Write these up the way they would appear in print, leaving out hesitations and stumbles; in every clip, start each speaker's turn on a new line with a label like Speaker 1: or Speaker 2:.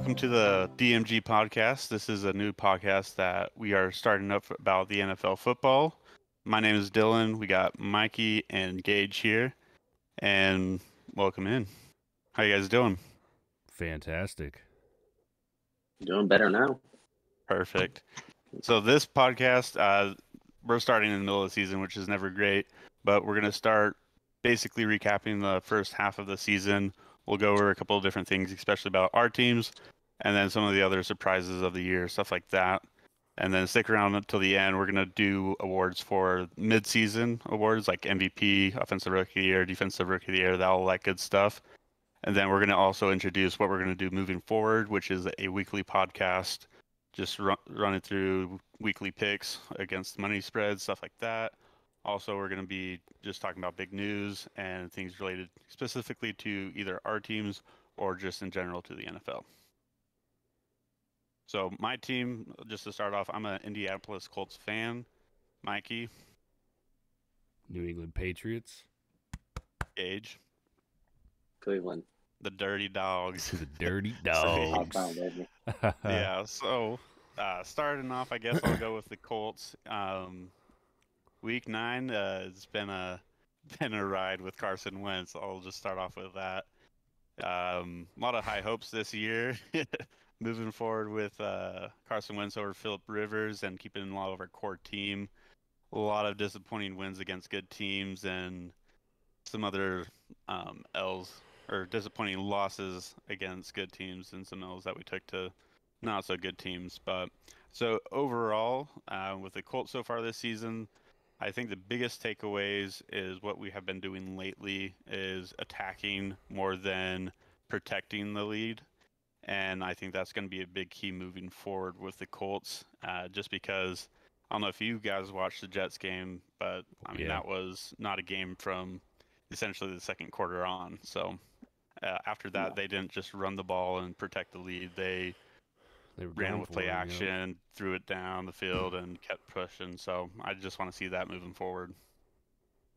Speaker 1: welcome to the DMG Podcast. This is a new podcast that we are starting up about the NFL football. My name is Dylan. We got Mikey and Gage here, and welcome in. How you guys doing?
Speaker 2: Fantastic.
Speaker 3: Doing better now.
Speaker 1: Perfect. So this podcast, we're starting in the middle of the season, which is never great, but we're going to start basically recapping the first half of the season. We'll go over a couple of different things, especially about our teams, and then some of the other surprises of the year, stuff like that. And then stick around until the end. We're going to do awards for mid-season awards like MVP, Offensive Rookie of the Year, Defensive Rookie of the Year, all that good stuff. And then we're going to also introduce what we're going to do moving forward, which is a weekly podcast, just running through weekly picks against money spreads, stuff like that. Also, we're going to be just talking about big news and things related specifically to either our teams or just in general to the NFL. So my team, just to start off, I'm an Indianapolis Colts fan. Mikey.
Speaker 2: New England Patriots.
Speaker 1: Gage.
Speaker 3: Cleveland.
Speaker 1: The Dirty Dogs.
Speaker 2: The Dirty Dogs.
Speaker 1: Yeah, so starting off, I guess I'll go with the Colts. Week 9 it's been a ride with Carson Wentz. I'll just start off with that. A lot of high hopes this year. Moving forward with Carson Wentz over Phillip Rivers and keeping a lot of our core team. A lot of disappointing wins against good teams and some other L's or disappointing losses against good teams and some L's that we took to not so good teams. But so overall, with the Colts so far this season, I think the biggest takeaways is what we have been doing lately is attacking more than protecting the lead. And I think that's going to be a big key moving forward with the Colts, just because I don't know if you guys watched the Jets game, but I mean, that was not a game from essentially the second quarter on. So after that, they didn't just run the ball and protect the lead. They ran with play action, threw it down the field, and kept pushing. So I just want to see that moving forward.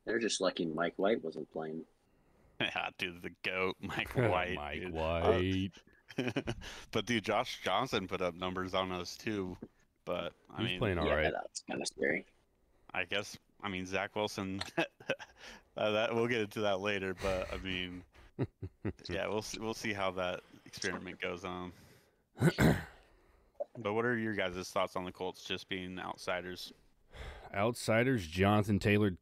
Speaker 3: They're just lucky Mike White wasn't playing.
Speaker 1: Yeah, dude, the GOAT, Mike White.
Speaker 2: Mike White.
Speaker 1: But, dude, Josh Johnson put up numbers on us, too. But, I mean,
Speaker 2: playing all right.
Speaker 3: That's kind of scary.
Speaker 1: I guess, Zach Wilson, that we'll get into that later. But, I mean, yeah, we'll see how that experiment goes on. But what are your guys' thoughts on the Colts just being outsiders?
Speaker 2: Outsiders, Jonathan Taylor,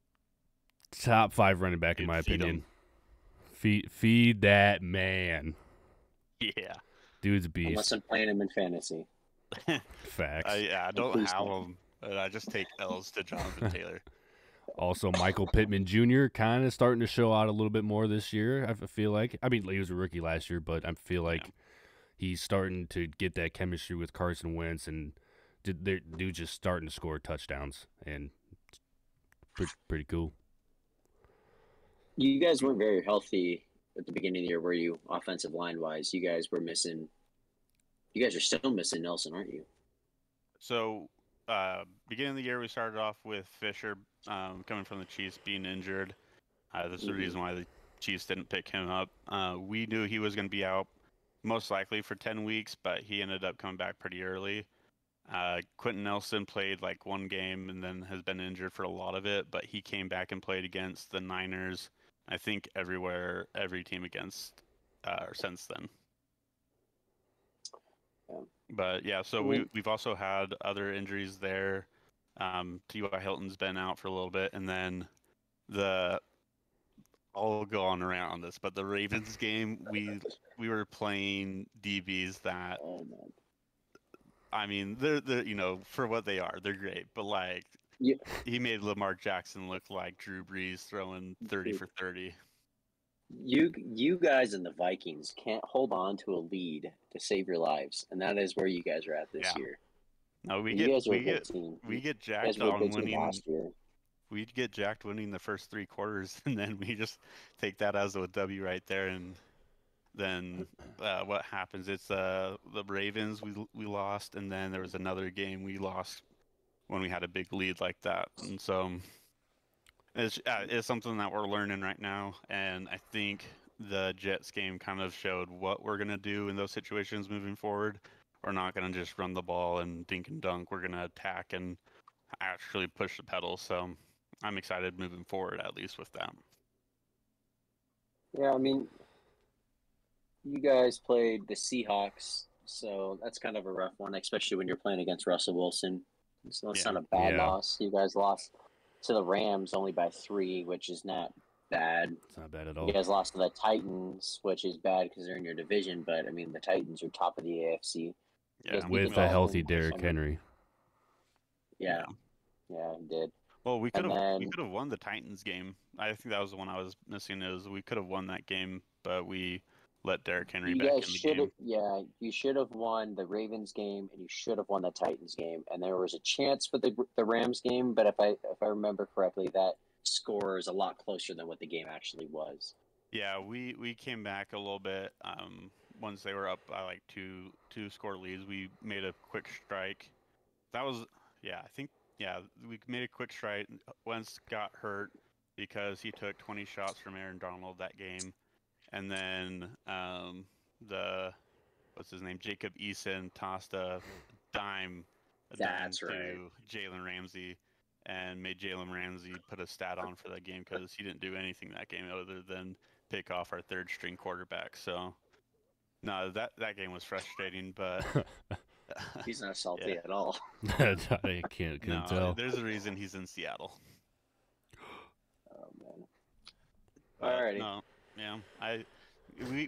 Speaker 2: top 5 running back, in my opinion. Feed that man.
Speaker 1: Yeah.
Speaker 2: Dude's a beast.
Speaker 3: Unless I'm playing him in fantasy.
Speaker 2: Facts.
Speaker 1: I don't have him. I just take L's to Jonathan Taylor.
Speaker 2: Also, Michael Pittman Jr. kind of starting to show out a little bit more this year, I feel like. I mean, he was a rookie last year, but I feel like he's starting to get that chemistry with Carson Wentz, and dude just starting to score touchdowns, and it's pretty cool.
Speaker 3: You guys weren't very healthy at the beginning of the year, were you, offensive line-wise? You guys are still missing Nelson, aren't you?
Speaker 1: So, beginning of the year, we started off with Fisher coming from the Chiefs being injured. This is the reason why the Chiefs didn't pick him up. We knew he was going to be out most likely for 10 weeks, but he ended up coming back pretty early. Quentin Nelson played like one game and then has been injured for a lot of it, but he came back and played against the Niners, I think every team against since then. But yeah, so we've also had other injuries there. T.Y. Hilton's been out for a little bit, and then I'll go on around on this, but the Ravens game, we were playing DBs that, I mean, they're for what they are, they're great, but like he made Lamar Jackson look like Drew Brees throwing 30 for 30.
Speaker 3: You guys and the Vikings can't hold on to a lead to save your lives, and that is where you guys are at this year.
Speaker 1: No, we get jacked on winning. We get jacked winning the first 3 quarters, and then we just take that as a W right there. And then what happens? It's the Ravens we lost, and then there was another game we lost when we had a big lead like that. And so it's something that we're learning right now, and I think the Jets game kind of showed what we're going to do in those situations moving forward. We're not going to just run the ball and dink and dunk. We're going to attack and actually push the pedal. So I'm excited moving forward, at least with that.
Speaker 3: Yeah, I mean, you guys played the Seahawks, so that's kind of a rough one, especially when you're playing against Russell Wilson. So it's not a bad loss. You guys lost to the Rams only by 3, which is not bad.
Speaker 2: It's not bad at all.
Speaker 3: You guys lost to the Titans, which is bad because they're in your division, but I mean, the Titans are top of the AFC.
Speaker 2: With a healthy Derrick Henry.
Speaker 3: Yeah, he did.
Speaker 1: Well, we could have won the Titans game. I think that was the one I was missing. Is we could have won that game, but we let Derrick Henry back in the game.
Speaker 3: Yeah, you should have won the Ravens game, and you should have won the Titans game. And there was a chance for the Rams game, but if I remember correctly, that score is a lot closer than what the game actually was.
Speaker 1: Yeah, we came back a little bit. Once they were up by like two score leads, we made a quick strike. That was we made a quick strike. Wentz got hurt because he took 20 shots from Aaron Donald that game. And then what's his name? Jacob Eason tossed a dime to Jalen Ramsey and made Jalen Ramsey put a stat on for that game because he didn't do anything that game other than pick off our third string quarterback. So no, that game was frustrating, but
Speaker 3: he's not salty at all.
Speaker 2: I can't tell.
Speaker 1: There's a reason he's in Seattle.
Speaker 3: Oh man. Alrighty.
Speaker 1: No. Yeah,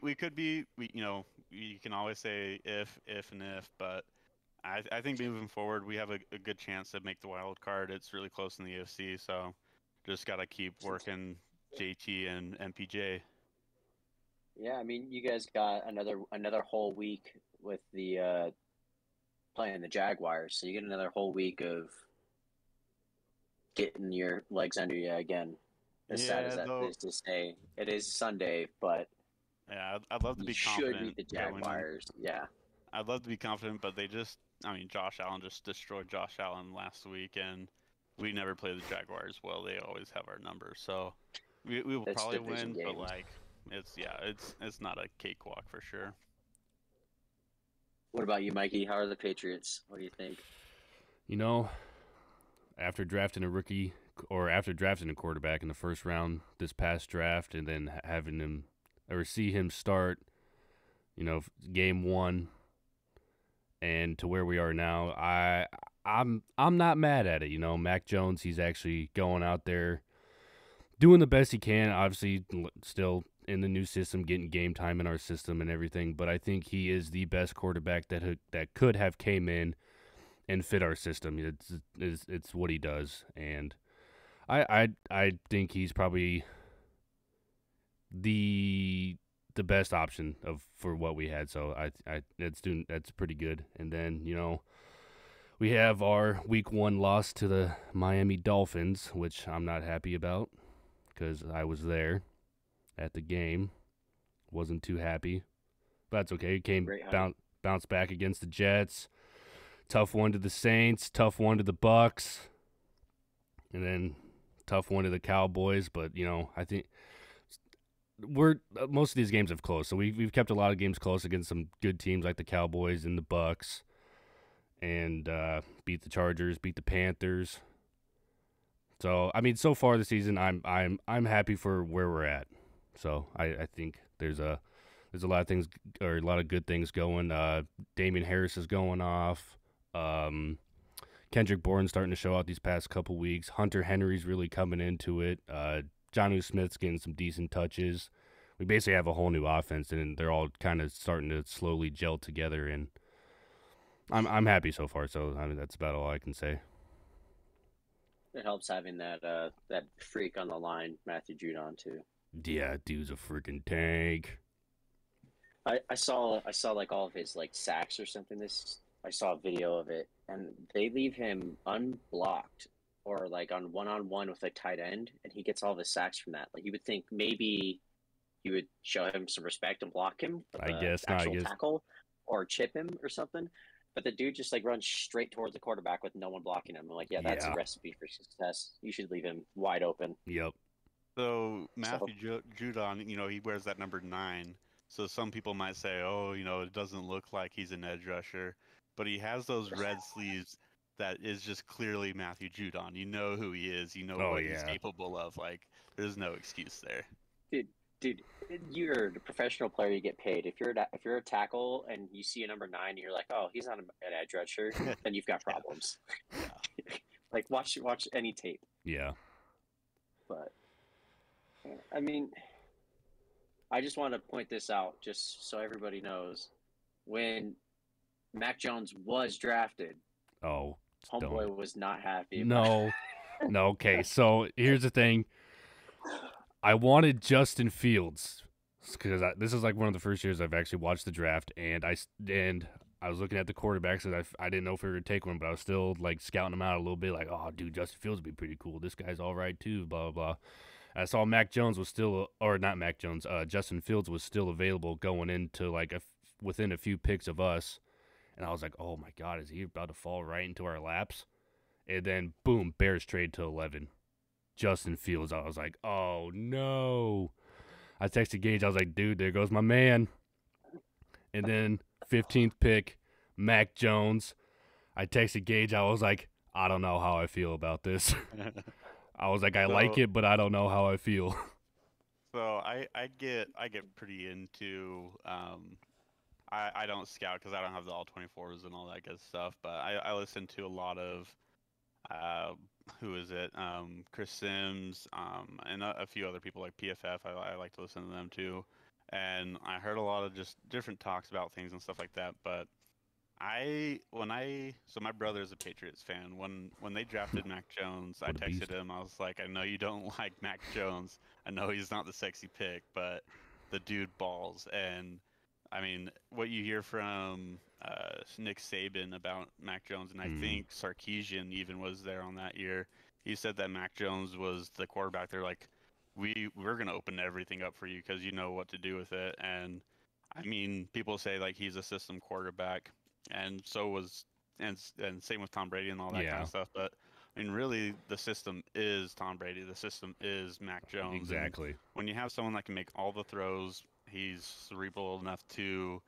Speaker 1: we could be, you can always say if, but I think moving forward we have a good chance to make the wild card. It's really close in the AFC, so just got to keep working JT and MPJ.
Speaker 3: Yeah, I mean, you guys got another whole week with the playing the Jaguars, so you get another whole week of getting your legs under you again. As sad as that is to say, it is Sunday, but
Speaker 1: yeah, I'd love to be confident.
Speaker 3: Should beat the Jaguars, yeah.
Speaker 1: I'd love to be confident, but Josh Allen just destroyed Josh Allen last week, and we never play the Jaguars well. They always have our number, so we will probably win, but it's not a cakewalk for sure.
Speaker 3: What about you, Mikey? How are the Patriots? What do you think?
Speaker 2: After drafting a quarterback in the first round this past draft, and then having him or see him start, game 1, and to where we are now, I'm not mad at it. Mac Jones, he's actually going out there doing the best he can. Obviously, still in the new system, getting game time in our system and everything. But I think he is the best quarterback that could have came in and fit our system. It's what he does, and I think he's probably the best option for what we had. So that's pretty good. And then we have our week 1 loss to the Miami Dolphins, which I'm not happy about because I was there at the game. Wasn't too happy, but that's okay. Bounced back against the Jets. Tough one to the Saints. Tough one to the Bucks. And then tough one to the Cowboys. But I think most of these games have close. So we've kept a lot of games close against some good teams like the Cowboys and the Bucks, and beat the Chargers, beat the Panthers. So so far this season, I'm happy for where we're at. So I think there's a lot of things, or a lot of good things going. Damian Harris is going off. Kendrick Bourne's starting to show out these past couple weeks. Hunter Henry's really coming into it. Jonnu Smith's getting some decent touches. We basically have a whole new offense, and they're all kind of starting to slowly gel together. And I'm happy so far. So that's about all I can say.
Speaker 3: It helps having that freak on the line, Matthew Judon, too.
Speaker 2: Yeah, dude's a freaking tank.
Speaker 3: I saw like all of his like sacks or something. I saw a video of it, and they leave him unblocked or like on one-on-one with a tight end, and he gets all of his sacks from that. Like you would think maybe you would show him some respect and block him. Tackle or chip him or something. But the dude just like runs straight towards the quarterback with no one blocking him. I'm like, that's a recipe for success. You should leave him wide open.
Speaker 2: Yep.
Speaker 1: So Matthew Judon, he wears that number 9. So some people might say, oh, it doesn't look like he's an edge rusher, but he has those red sleeves that is just clearly Matthew Judon. You know who he is. You know
Speaker 2: Oh,
Speaker 1: what he's
Speaker 2: yeah.
Speaker 1: capable of. Like, there's no excuse there.
Speaker 3: Dude, you're a professional player. You get paid. If you're a tackle and you see a number 9, and you're like, oh, he's not an edge rusher, then you've got problems.
Speaker 1: Yeah.
Speaker 3: Like watch any tape.
Speaker 2: Yeah.
Speaker 3: But I mean, I just want to point this out, just so everybody knows. When Mac Jones was drafted,
Speaker 2: Oh,
Speaker 3: homeboy was not happy.
Speaker 2: No. Okay. So here's the thing. I wanted Justin Fields because this is like one of the first years I've actually watched the draft, and I was looking at the quarterbacks, and I didn't know if we were gonna take one, but I was still like scouting them out a little bit, like, oh, dude, Justin Fields would be pretty cool. This guy's all right too. Blah blah blah. I saw Mac Jones was still, or not Mac Jones, Justin Fields was still available going into like within a few picks of us, and I was like, oh my God, is he about to fall right into our laps? And then boom, Bears trade to 11. Justin Fields. I was like, oh no. I texted Gage. I was like, dude, there goes my man. And then 15th pick, Mac Jones. I texted Gage. I was like, I don't know how I feel about this. I was like, I like it, but I don't know how I feel.
Speaker 1: So I get pretty into I don't scout because I don't have the all 24s and all that good stuff, but I listen to a lot of who is it? Chris Sims, and a few other people like PFF. I like to listen to them too. And I heard a lot of just different talks about things and stuff like that. But so my brother is a Patriots fan. When they drafted Mac Jones, I texted him. I was like, I know you don't like Mac Jones. I know he's not the sexy pick, but the dude balls. And I mean, what you hear from Nick Saban about Mac Jones, and I think Sarkisian even was there on that year. He said that Mac Jones was the quarterback. They're like, we're gonna open everything up for you because you know what to do with it. And I mean, people say like he's a system quarterback, and same with Tom Brady and all that kind of stuff. But I mean, really, the system is Tom Brady. The system is Mac Jones.
Speaker 2: Exactly.
Speaker 1: And when you have someone that can make all the throws, he's cerebral enough to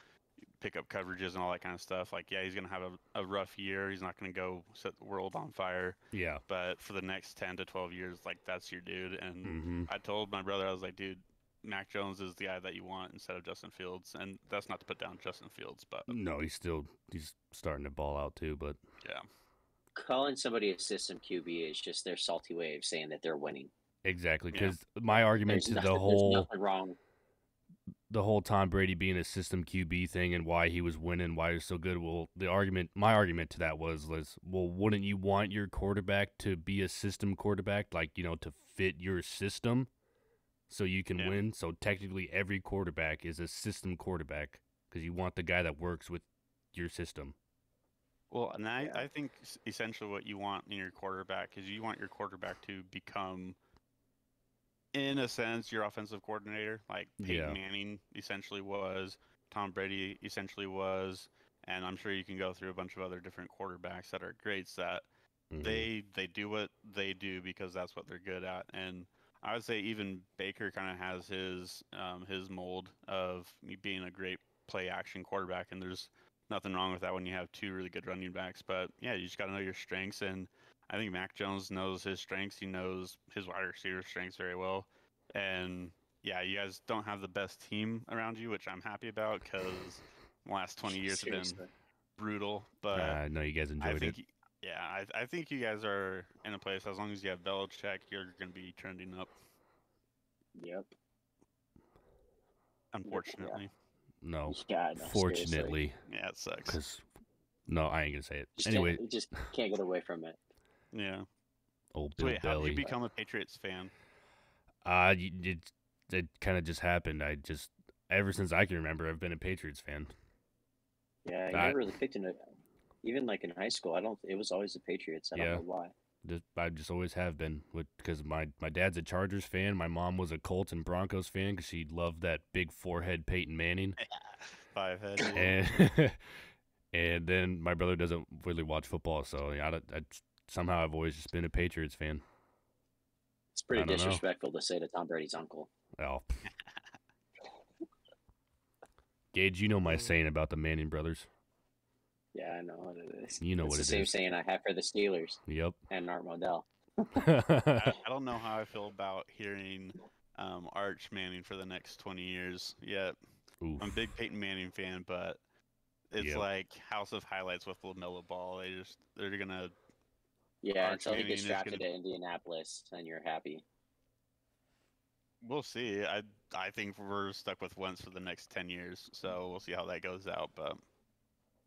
Speaker 1: pick up coverages and all that kind of stuff. Like, yeah, he's going to have a rough year. He's not going to go set the world on fire.
Speaker 2: Yeah.
Speaker 1: But for the next 10 to 12 years, like, that's your dude. And I told my brother, I was like, dude, Mac Jones is the guy that you want instead of Justin Fields. And that's not to put down Justin Fields, but
Speaker 2: no, he's starting to ball out too, but
Speaker 1: yeah.
Speaker 3: Calling somebody a system QB is just their salty way of saying that they're winning.
Speaker 2: Exactly, because my argument to there's
Speaker 3: nothing wrong.
Speaker 2: The whole Tom Brady being a system QB thing and why he was winning, why he was so good. Well, my argument to that was, well, wouldn't you want your quarterback to be a system quarterback, like, to fit your system so you can win? So technically every quarterback is a system quarterback because you want the guy that works with your system.
Speaker 1: Well, and I think essentially what you want in your quarterback is you want your quarterback to become, in a sense, your offensive coordinator, like Peyton Manning essentially was, Tom Brady essentially was, and I'm sure you can go through a bunch of other different quarterbacks that are greats that they do what they do because that's what they're good at. And I would say even Baker kind of has his mold of being a great play action quarterback, and there's nothing wrong with that when you have two really good running backs. But yeah, you just got to know your strengths, and I think Mac Jones knows his strengths. He knows his wide receiver strengths very well. And yeah, you guys don't have the best team around you, which I'm happy about because the last 20 years have been brutal. But
Speaker 2: I know you guys enjoyed it.
Speaker 1: Yeah, I think you guys are in a place, as long as you have Belichick, you're going to be trending up.
Speaker 3: Yep.
Speaker 1: Unfortunately.
Speaker 2: No.
Speaker 3: God, no,
Speaker 2: fortunately.
Speaker 3: Seriously.
Speaker 1: Yeah, it sucks.
Speaker 2: No, I ain't going to say it.
Speaker 3: You just can't get away from it.
Speaker 1: Yeah.
Speaker 2: Old Bill
Speaker 1: Wait, how
Speaker 2: Belly.
Speaker 1: did you become a Patriots fan?
Speaker 2: It kind of just happened. Ever since I can remember, I've been a Patriots fan.
Speaker 3: Yeah, I never really picked it. Even like in high school, it was always the Patriots. I don't know why.
Speaker 2: I just always have been, because my dad's a Chargers fan. My mom was a Colts and Broncos fan because she loved that big forehead Peyton Manning.
Speaker 1: 5 head.
Speaker 2: And then my brother doesn't really watch football, so somehow I've always just been a Patriots fan.
Speaker 3: It's pretty
Speaker 2: I don't know.
Speaker 3: disrespectful to say to Tom Brady's uncle.
Speaker 2: Oh. Gage, you know my saying about the Manning brothers.
Speaker 3: Yeah, I know what it is.
Speaker 2: You know
Speaker 3: it's
Speaker 2: what
Speaker 3: the
Speaker 2: it
Speaker 3: same
Speaker 2: is.
Speaker 3: saying I have for the Steelers.
Speaker 2: Yep.
Speaker 3: And Art Modell.
Speaker 1: I don't know how I feel about hearing Arch Manning for the next 20 years yet.
Speaker 2: Oof.
Speaker 1: I'm a big Peyton Manning fan, but it's like House of Highlights with LaMelo Ball. They're gonna.
Speaker 3: Yeah,
Speaker 1: Arch
Speaker 3: until he gets
Speaker 1: Manning is
Speaker 3: drafted
Speaker 1: gonna-
Speaker 3: to Indianapolis, and you're happy.
Speaker 1: We'll see. I think we're stuck with Wentz for the next 10 years, so we'll see how that goes out. But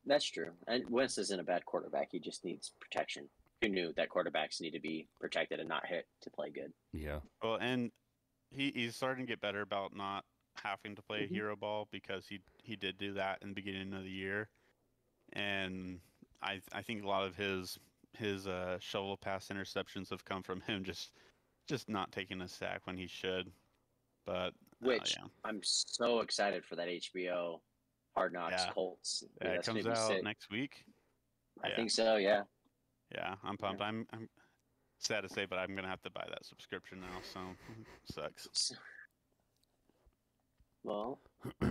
Speaker 3: That's true. And Wentz isn't a bad quarterback. He just needs protection. Who knew that quarterbacks need to be protected and not hit to play good?
Speaker 2: Yeah.
Speaker 1: well, and he's starting to get better about not having to play hero ball because he did do that in the beginning of the year, and I think a lot of his shovel pass interceptions have come from him just not taking a sack when he should. But
Speaker 3: Which
Speaker 1: yeah.
Speaker 3: I'm so excited for that HBO Hard Knocks Colts.
Speaker 1: Yeah, it
Speaker 3: That's
Speaker 1: comes
Speaker 3: gonna be
Speaker 1: out
Speaker 3: sick.
Speaker 1: next week.
Speaker 3: I think so. Yeah.
Speaker 1: Yeah, I'm pumped. I'm sad to say, but I'm gonna have to buy that subscription now. So sucks.
Speaker 3: Well,
Speaker 2: All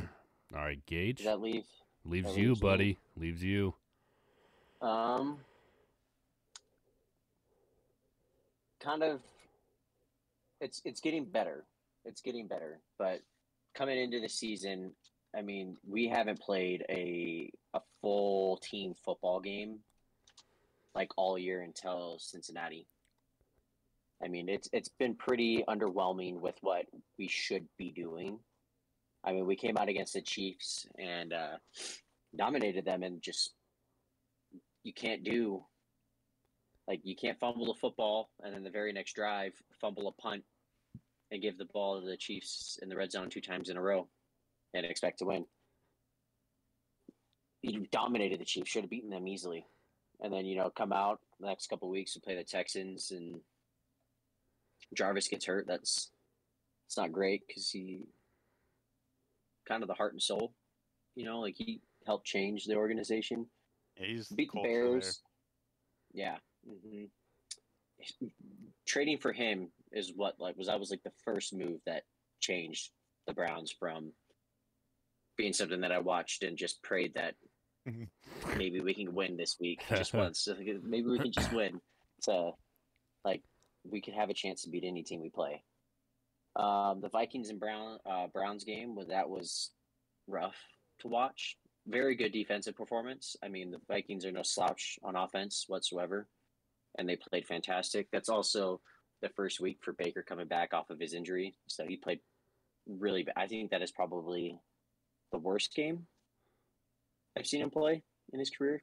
Speaker 2: right, Gage.
Speaker 3: does that leave?
Speaker 2: Leaves
Speaker 3: that
Speaker 2: you,
Speaker 3: leaves me.
Speaker 2: buddy. Leaves you.
Speaker 3: Kind of. It's getting better. It's getting better, but coming into the season, I mean, we haven't played a full team football game like all year until Cincinnati. I mean, it's been pretty underwhelming with what we should be doing. I mean, we came out against the Chiefs and dominated them, and just you can't fumble the football and then the very next drive fumble a punt and give the ball to the Chiefs in the red zone 2 times in a row and expect to win. You dominated the Chiefs, should have beaten them easily. And then, come out the next couple of weeks to play the Texans, and Jarvis gets hurt. It's not great because he kind of the heart and soul, he helped change the organization.
Speaker 1: Yeah, he's
Speaker 3: beat the Bears. Yeah. Mm-hmm. Trading for him is what was the first move that changed the Browns from being something that I watched and just prayed that maybe we can win this week just once. Maybe we can just win. So, we could have a chance to beat any team we play. The Vikings and Browns game was rough to watch. Very good defensive performance. I mean, the Vikings are no slouch on offense whatsoever, and they played fantastic. That's also the first week for Baker coming back off of his injury, so he played really bad. I think that is probably the worst game I've seen him play in his career.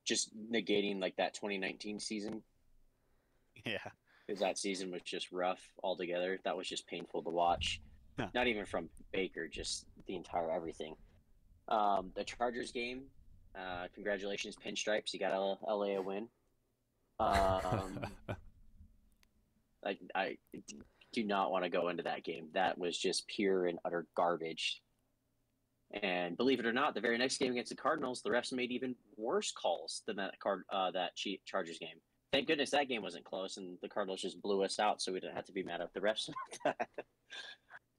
Speaker 3: Just negating that 2019 season.
Speaker 1: Yeah.
Speaker 3: Because that season was just rough altogether. That was just painful to watch.
Speaker 1: Huh.
Speaker 3: Not even from Baker, just the entire everything. The Chargers game, congratulations, Pinstripes. You got LA a win. I do not want to go into that game. That was just pure and utter garbage. And believe it or not, the very next game against the Cardinals, the refs made even worse calls than that Chargers game. Thank goodness that game wasn't close, and the Cardinals just blew us out, so we didn't have to be mad at the refs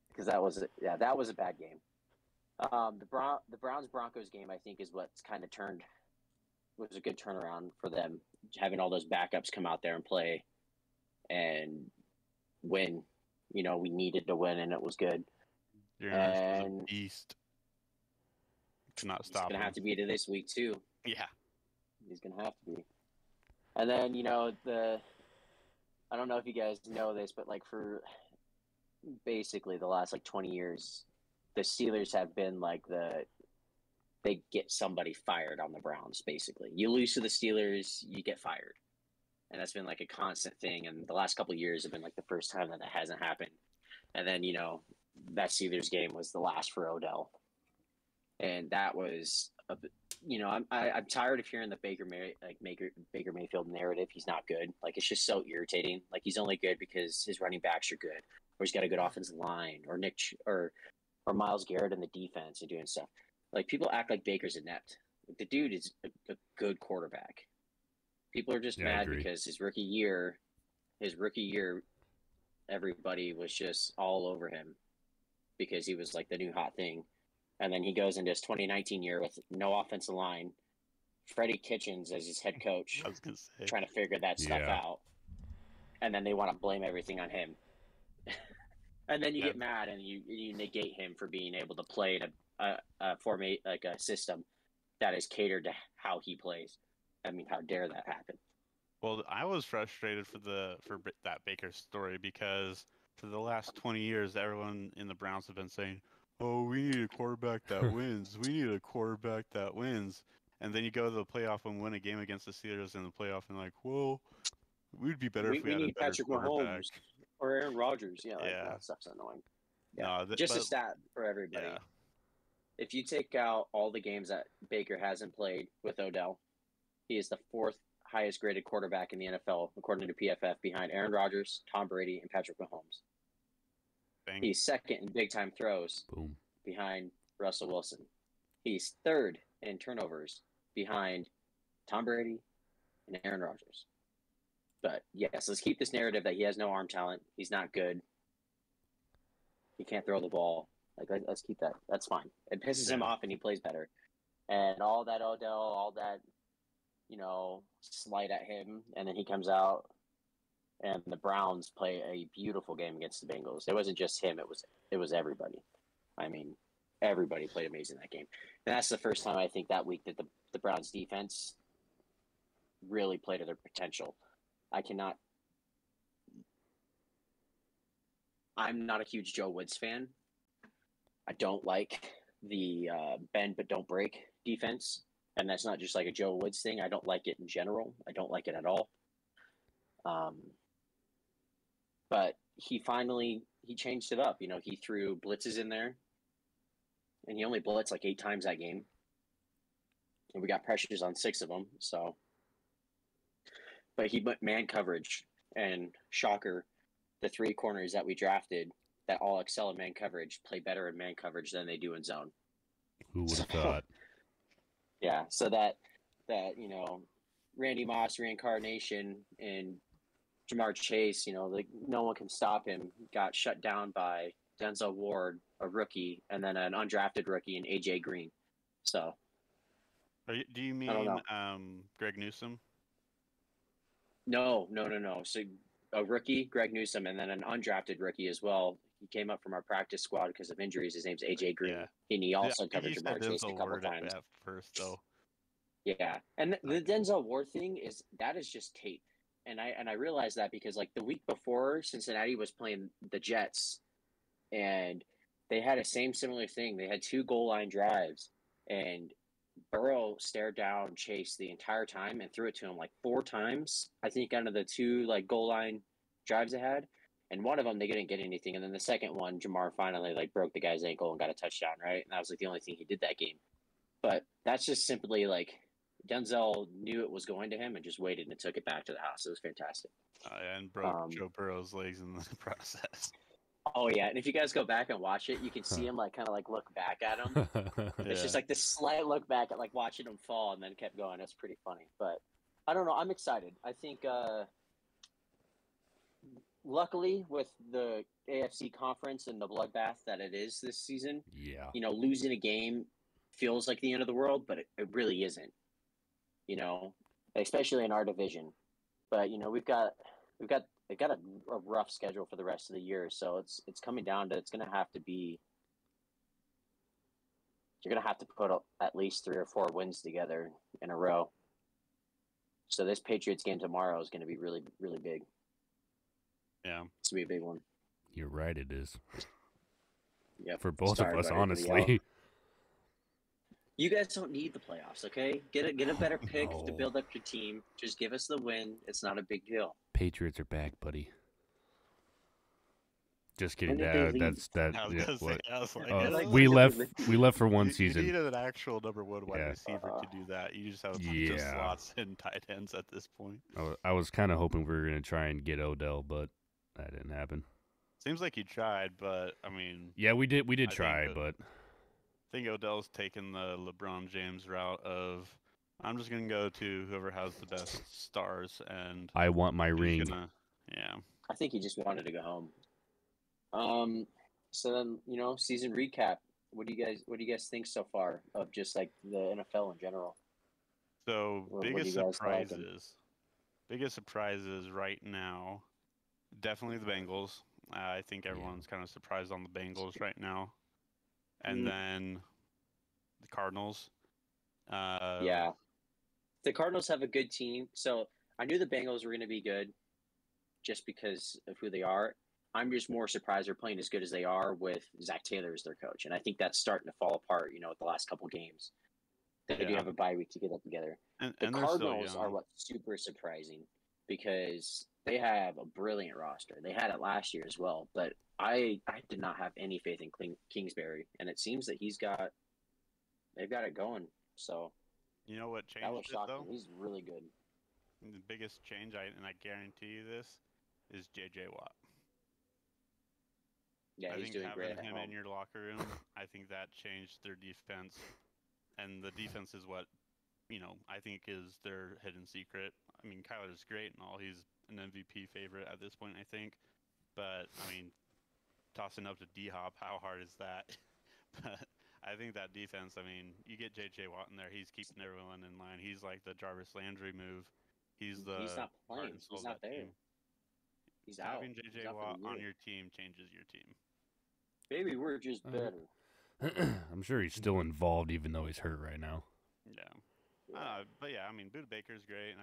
Speaker 3: because that was a bad game. The Browns Broncos game, I think, is what's kind of was a good turnaround for them, having all those backups come out there and play and win. We needed to win, and it was good.
Speaker 1: And a beast. To not stop.
Speaker 3: He's gonna have to be to this week too.
Speaker 1: Yeah,
Speaker 3: he's gonna have to be. And then I don't know if you guys know this, but for basically the last 20 years, the Steelers have been they get somebody fired on the Browns. Basically, you lose to the Steelers, you get fired, and that's been a constant thing. And the last couple of years have been the first time that hasn't happened. And then that Steelers game was the last for Odell, and that was I'm tired of hearing the Baker Mayfield narrative. He's not good. It's just so irritating. He's only good because his running backs are good, or he's got a good offensive line, or or Myles Garrett in the defense and doing stuff. People act like Baker's inept. The dude is a good quarterback. People are just mad because his rookie year, everybody was just all over him because he was like the new hot thing. And then he goes into his 2019 year with no offensive line, Freddie Kitchens as his head coach,
Speaker 1: I was gonna say.
Speaker 3: trying to figure that stuff out. And then they want to blame everything on him. And then you get mad and you negate him for being able to play in a system that is catered to how he plays. I mean, how dare that happen?
Speaker 1: Well, I was frustrated for that Baker story because for the last 20 years, everyone in the Browns have been saying, "Oh, we need a quarterback that wins. We need a quarterback that wins." And then you go to the playoff and win a game against the Steelers in the playoff, and like, well, we'd be better if we had a
Speaker 3: need
Speaker 1: better
Speaker 3: Patrick
Speaker 1: quarterback.
Speaker 3: Mahomes or Aaron Rodgers. Yeah, that stuff's annoying. Yeah,
Speaker 1: No,
Speaker 3: just a stat for everybody.
Speaker 1: Yeah.
Speaker 3: If you take out all the games that Baker hasn't played with Odell, he is the 4th highest graded quarterback in the NFL, according to PFF, behind Aaron Rodgers, Tom Brady, and Patrick Mahomes.
Speaker 1: Bang.
Speaker 3: He's 2nd in big time throws, behind Russell Wilson. He's 3rd in turnovers, behind Tom Brady and Aaron Rodgers. But yes, let's keep this narrative that he has no arm talent. He's not good. He can't throw the ball. Let's keep that. That's fine. It pisses him off, and he plays better. And all that Odell, all that, slight at him, and then he comes out, and the Browns play a beautiful game against the Bengals. It wasn't just him; it was everybody. I mean, everybody played amazing that game. And that's the first time I think that week that the Browns defense really played to their potential. I'm not a huge Joe Woods fan. I don't like the bend but don't break defense. And that's not just like a Joe Woods thing. I don't like it in general. I don't like it at all. But he changed it up. He threw blitzes in there. And he only blitzed like 8 times that game. And we got pressures on 6 of them. So, but he went man coverage. And shocker, the 3 corners that we drafted that all excel in man coverage play better in man coverage than they do in zone.
Speaker 2: Who would have thought?
Speaker 3: Yeah, so that Randy Moss reincarnation and Jamar Chase, no one can stop him, got shut down by Denzel Ward, a rookie, and then an undrafted rookie in AJ Green. So,
Speaker 1: do you mean Greg Newsome? No.
Speaker 3: So a rookie, Greg Newsome, and then an undrafted rookie as well. He came up from our practice squad because of injuries. His name's AJ Green, and he also covered Jamar Chase a couple times.
Speaker 1: At first, though.
Speaker 3: Yeah, and the Denzel Ward thing is just tape, and I realized that because like the week before, Cincinnati was playing the Jets, and they had a similar thing. They had 2 goal line drives, and Burrow stared down Chase the entire time and threw it to him like 4 times. I think out of the 2 like goal line drives they had. And one of them, they didn't get anything. And then the second one, Jamar finally like broke the guy's ankle and got a touchdown, right? And that was like the only thing he did that game. But that's just simply like Denzel knew it was going to him and just waited and took it back to the house. It was fantastic.
Speaker 1: And broke Joe Burrow's legs in the process.
Speaker 3: Oh, yeah. And if you guys go back and watch it, you can see him like kind of like look back at him. It's just like this slight look back at like watching him fall and then kept going. That's pretty funny. But I don't know. I'm excited. I think luckily with the AFC conference and the bloodbath that it is this season, losing a game feels like the end of the world, but it really isn't, especially in our division. But, we've got a rough schedule for the rest of the year. So it's coming down to, you're going to have to put at least 3 or 4 wins together in a row. So this Patriots game tomorrow is going to be really, really big.
Speaker 1: Yeah.
Speaker 3: It's going to be a big one.
Speaker 2: You're right, it is.
Speaker 3: Yep.
Speaker 2: For both of us, honestly.
Speaker 3: You guys don't need the playoffs, okay? Get a better pick to build up your team. Just give us the win. It's not a big deal.
Speaker 2: Patriots are back, buddy. Just kidding. We left for one season.
Speaker 1: You needed an actual number 1 wide receiver to do that. You just have a bunch of slots and tight ends at this point.
Speaker 2: I was kind of hoping we were going to try and get Odell, but that didn't happen.
Speaker 1: Seems like you tried, but I mean,
Speaker 2: yeah, we did try, but
Speaker 1: I think Odell's taken the LeBron James route of I'm just gonna go to whoever has the best stars, and
Speaker 2: I want my ring.
Speaker 3: I think he just wanted to go home. So then, season recap. What do you guys think so far of just like the NFL in general?
Speaker 1: So
Speaker 3: What do you guys liking?
Speaker 1: Biggest surprises right now, definitely the Bengals. I think everyone's kind of surprised on the Bengals right now, and then the Cardinals.
Speaker 3: Yeah, the Cardinals have a good team. So I knew the Bengals were going to be good just because of who they are. I'm just more surprised they're playing as good as they are with Zach Taylor as their coach, and I think that's starting to fall apart. With the last couple games, they do have a bye week to get it together. The Cardinals are what's super surprising because they have a brilliant roster. They had it last year as well, but I did not have any faith in Kingsbury, and it seems that they've got it going. So
Speaker 1: you know what changed
Speaker 3: that was shocking.
Speaker 1: Though?
Speaker 3: He's really good.
Speaker 1: The biggest change, and I guarantee you this, is J.J. Watt.
Speaker 3: Yeah, he's doing great.
Speaker 1: Having him in your locker room, I think that changed their defense, and the defense is what I think is their hidden secret. I mean, Kyler's great and all; he's an MVP favorite at this point, I think. But I mean, tossing up to D-Hop, how hard is that? But I think that defense. I mean, you get J.J. Watt in there; he's keeping everyone in line. He's like the Jarvis Landry move. He's
Speaker 3: not playing. He's not there.
Speaker 1: Team.
Speaker 3: He's out.
Speaker 1: Having J.J. Watt on your team changes your team.
Speaker 3: Baby, we're just better.
Speaker 2: I'm sure he's still involved, even though he's hurt right now.
Speaker 1: Yeah. But yeah, I mean, Buda Baker's great, and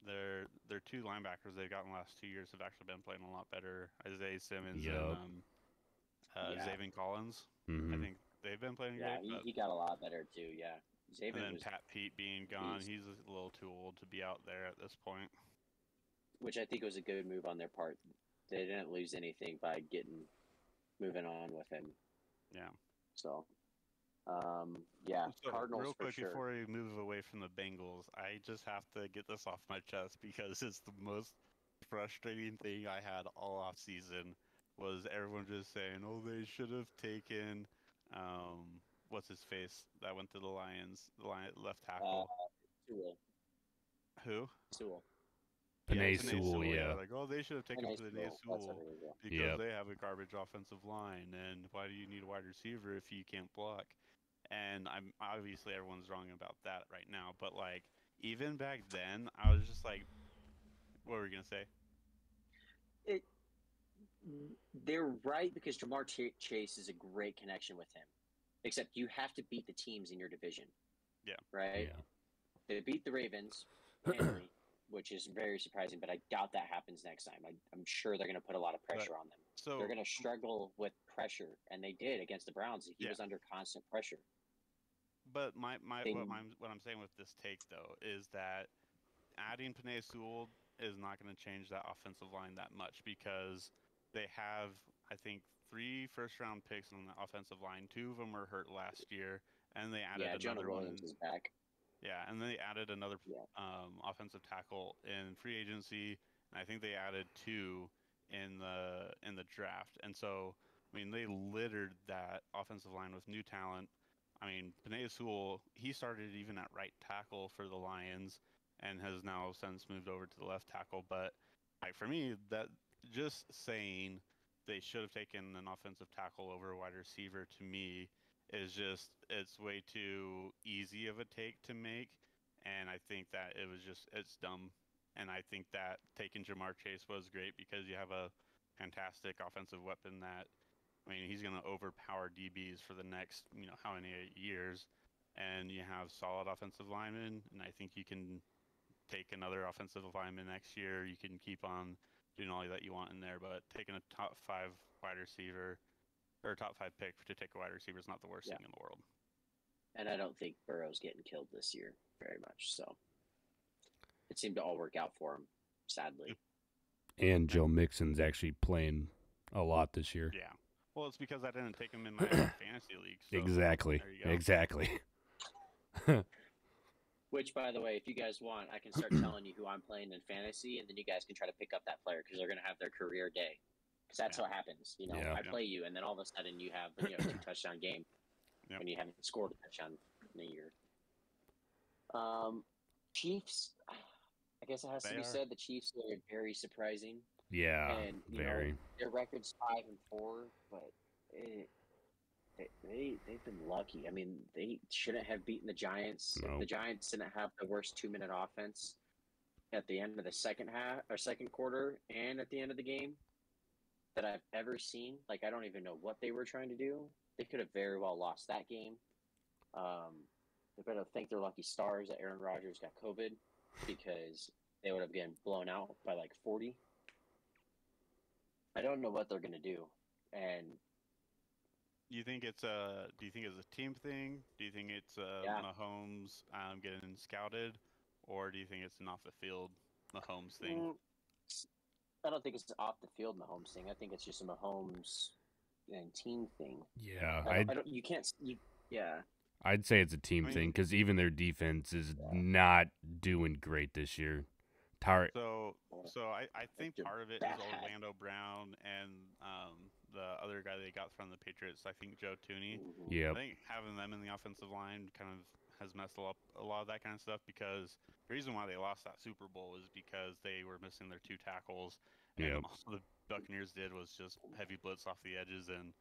Speaker 1: their two linebackers they've got in the last 2 years have actually been playing a lot better. Isaiah Simmons and Zaven Collins. I think they've been playing great.
Speaker 3: Yeah, he got a lot better too. Yeah.
Speaker 1: And then Pat Pete being gone, he's a little too old to be out there at this point.
Speaker 3: Which I think was a good move on their part. They didn't lose anything by moving on with him.
Speaker 1: Yeah.
Speaker 3: So,
Speaker 1: So
Speaker 3: Cardinals
Speaker 1: real quick
Speaker 3: for sure.
Speaker 1: before we move away from the Bengals, I just have to get this off my chest because it's the most frustrating thing I had all off season was everyone just saying, "Oh, they should have taken what's his face that went to the Lions, left tackle."
Speaker 3: Sewell.
Speaker 1: Who?
Speaker 3: Sewell.
Speaker 2: Penei Sewell, yeah.
Speaker 1: Like, oh, they should have taken Penei Sewell because they have a garbage offensive line, and why do you need a wide receiver if you can't block? And I'm obviously everyone's wrong about that right now, but like even back then, I was just like, what were we gonna say?
Speaker 3: They're right because Jamar Chase is a great connection with him, except you have to beat the teams in your division.
Speaker 1: Yeah.
Speaker 3: Right.
Speaker 2: Yeah.
Speaker 3: They beat the Ravens, handily, which is very surprising, but I doubt that happens next time. I'm sure they're going to put a lot of pressure on them. So they're going to struggle with pressure, and they did against the Browns. He was under constant pressure.
Speaker 1: But what I'm saying with this take though is that adding Penei Sewell is not going to change that offensive line that much because they have, I think, 3 first-round picks on the offensive line. 2 of them were hurt last year, and they added another one.
Speaker 3: Williams is back.
Speaker 1: Yeah, and they added another offensive tackle in free agency, and I think they added 2 in the draft. And so, I mean, they littered that offensive line with new talent. I mean, Penei Sewell, he started even at right tackle for the Lions and has now since moved over to the left tackle. But for me, that just saying they should have taken an offensive tackle over a wide receiver to me is just, it's way too easy of a take to make. And I think that it's dumb. And I think that taking Jamar Chase was great because you have a fantastic offensive weapon that, I mean, he's going to overpower DBs for the next, how many years. And you have solid offensive linemen. And I think you can take another offensive lineman next year. You can keep on doing all that you want in there. But taking a top 5 wide receiver or a top 5 pick to take a wide receiver is not the worst thing in the world.
Speaker 3: And I don't think Burrow's getting killed this year very much. So it seemed to all work out for him, sadly.
Speaker 2: And Joe Mixon's actually playing a lot this year.
Speaker 1: Yeah. Well, it's because I didn't take him in my fantasy league. So
Speaker 2: Exactly.
Speaker 3: Which, by the way, if you guys want, I can start telling you who I'm playing in fantasy, and then you guys can try to pick up that player because they're going to have their career day. Because that's what happens. I play you, and then all of a sudden you have a 2-touchdown game when you haven't scored a touchdown in a year. Chiefs, I guess it has to
Speaker 1: They
Speaker 3: be
Speaker 1: are.
Speaker 3: said the Chiefs are very surprising,
Speaker 2: Yeah,
Speaker 3: and
Speaker 2: very.
Speaker 3: their record's 5-4, but they've been lucky. I mean, they shouldn't have beaten the Giants. If
Speaker 2: Nope.
Speaker 3: the Giants didn't have the worst 2-minute offense at the end of the second half or second quarter and at the end of the game that I've ever seen, like I don't even know what they were trying to do. They could have very well lost that game. They better thank their lucky stars that Aaron Rodgers got COVID because they would have been blown out by like 40. I don't know what they're gonna do, and
Speaker 1: Do you think it's a team thing? Do you think it's
Speaker 3: yeah,
Speaker 1: Mahomes getting scouted, or do you think it's an off the field Mahomes thing?
Speaker 3: mm, I don't think it's off the field Mahomes thing. I think it's just a Mahomes and team thing.
Speaker 2: Yeah,
Speaker 3: I don't. You can't. Yeah.
Speaker 2: I'd say it's a team
Speaker 1: I mean-
Speaker 2: thing because even their defense is
Speaker 3: Yeah.
Speaker 2: not doing great this year.
Speaker 1: So I think
Speaker 3: They're
Speaker 1: part of it
Speaker 3: bad.
Speaker 1: is Orlando Brown and the other guy they got from the Patriots. I think Joe Tooney.
Speaker 3: Mhm.
Speaker 2: Yeah,
Speaker 1: I think having them in the offensive line kind of has messed up a lot of that kind of stuff because the reason why they lost that Super Bowl is because they were missing their 2 tackles, and
Speaker 2: Yep.
Speaker 1: all the Buccaneers did was just heavy blitz off the edges. And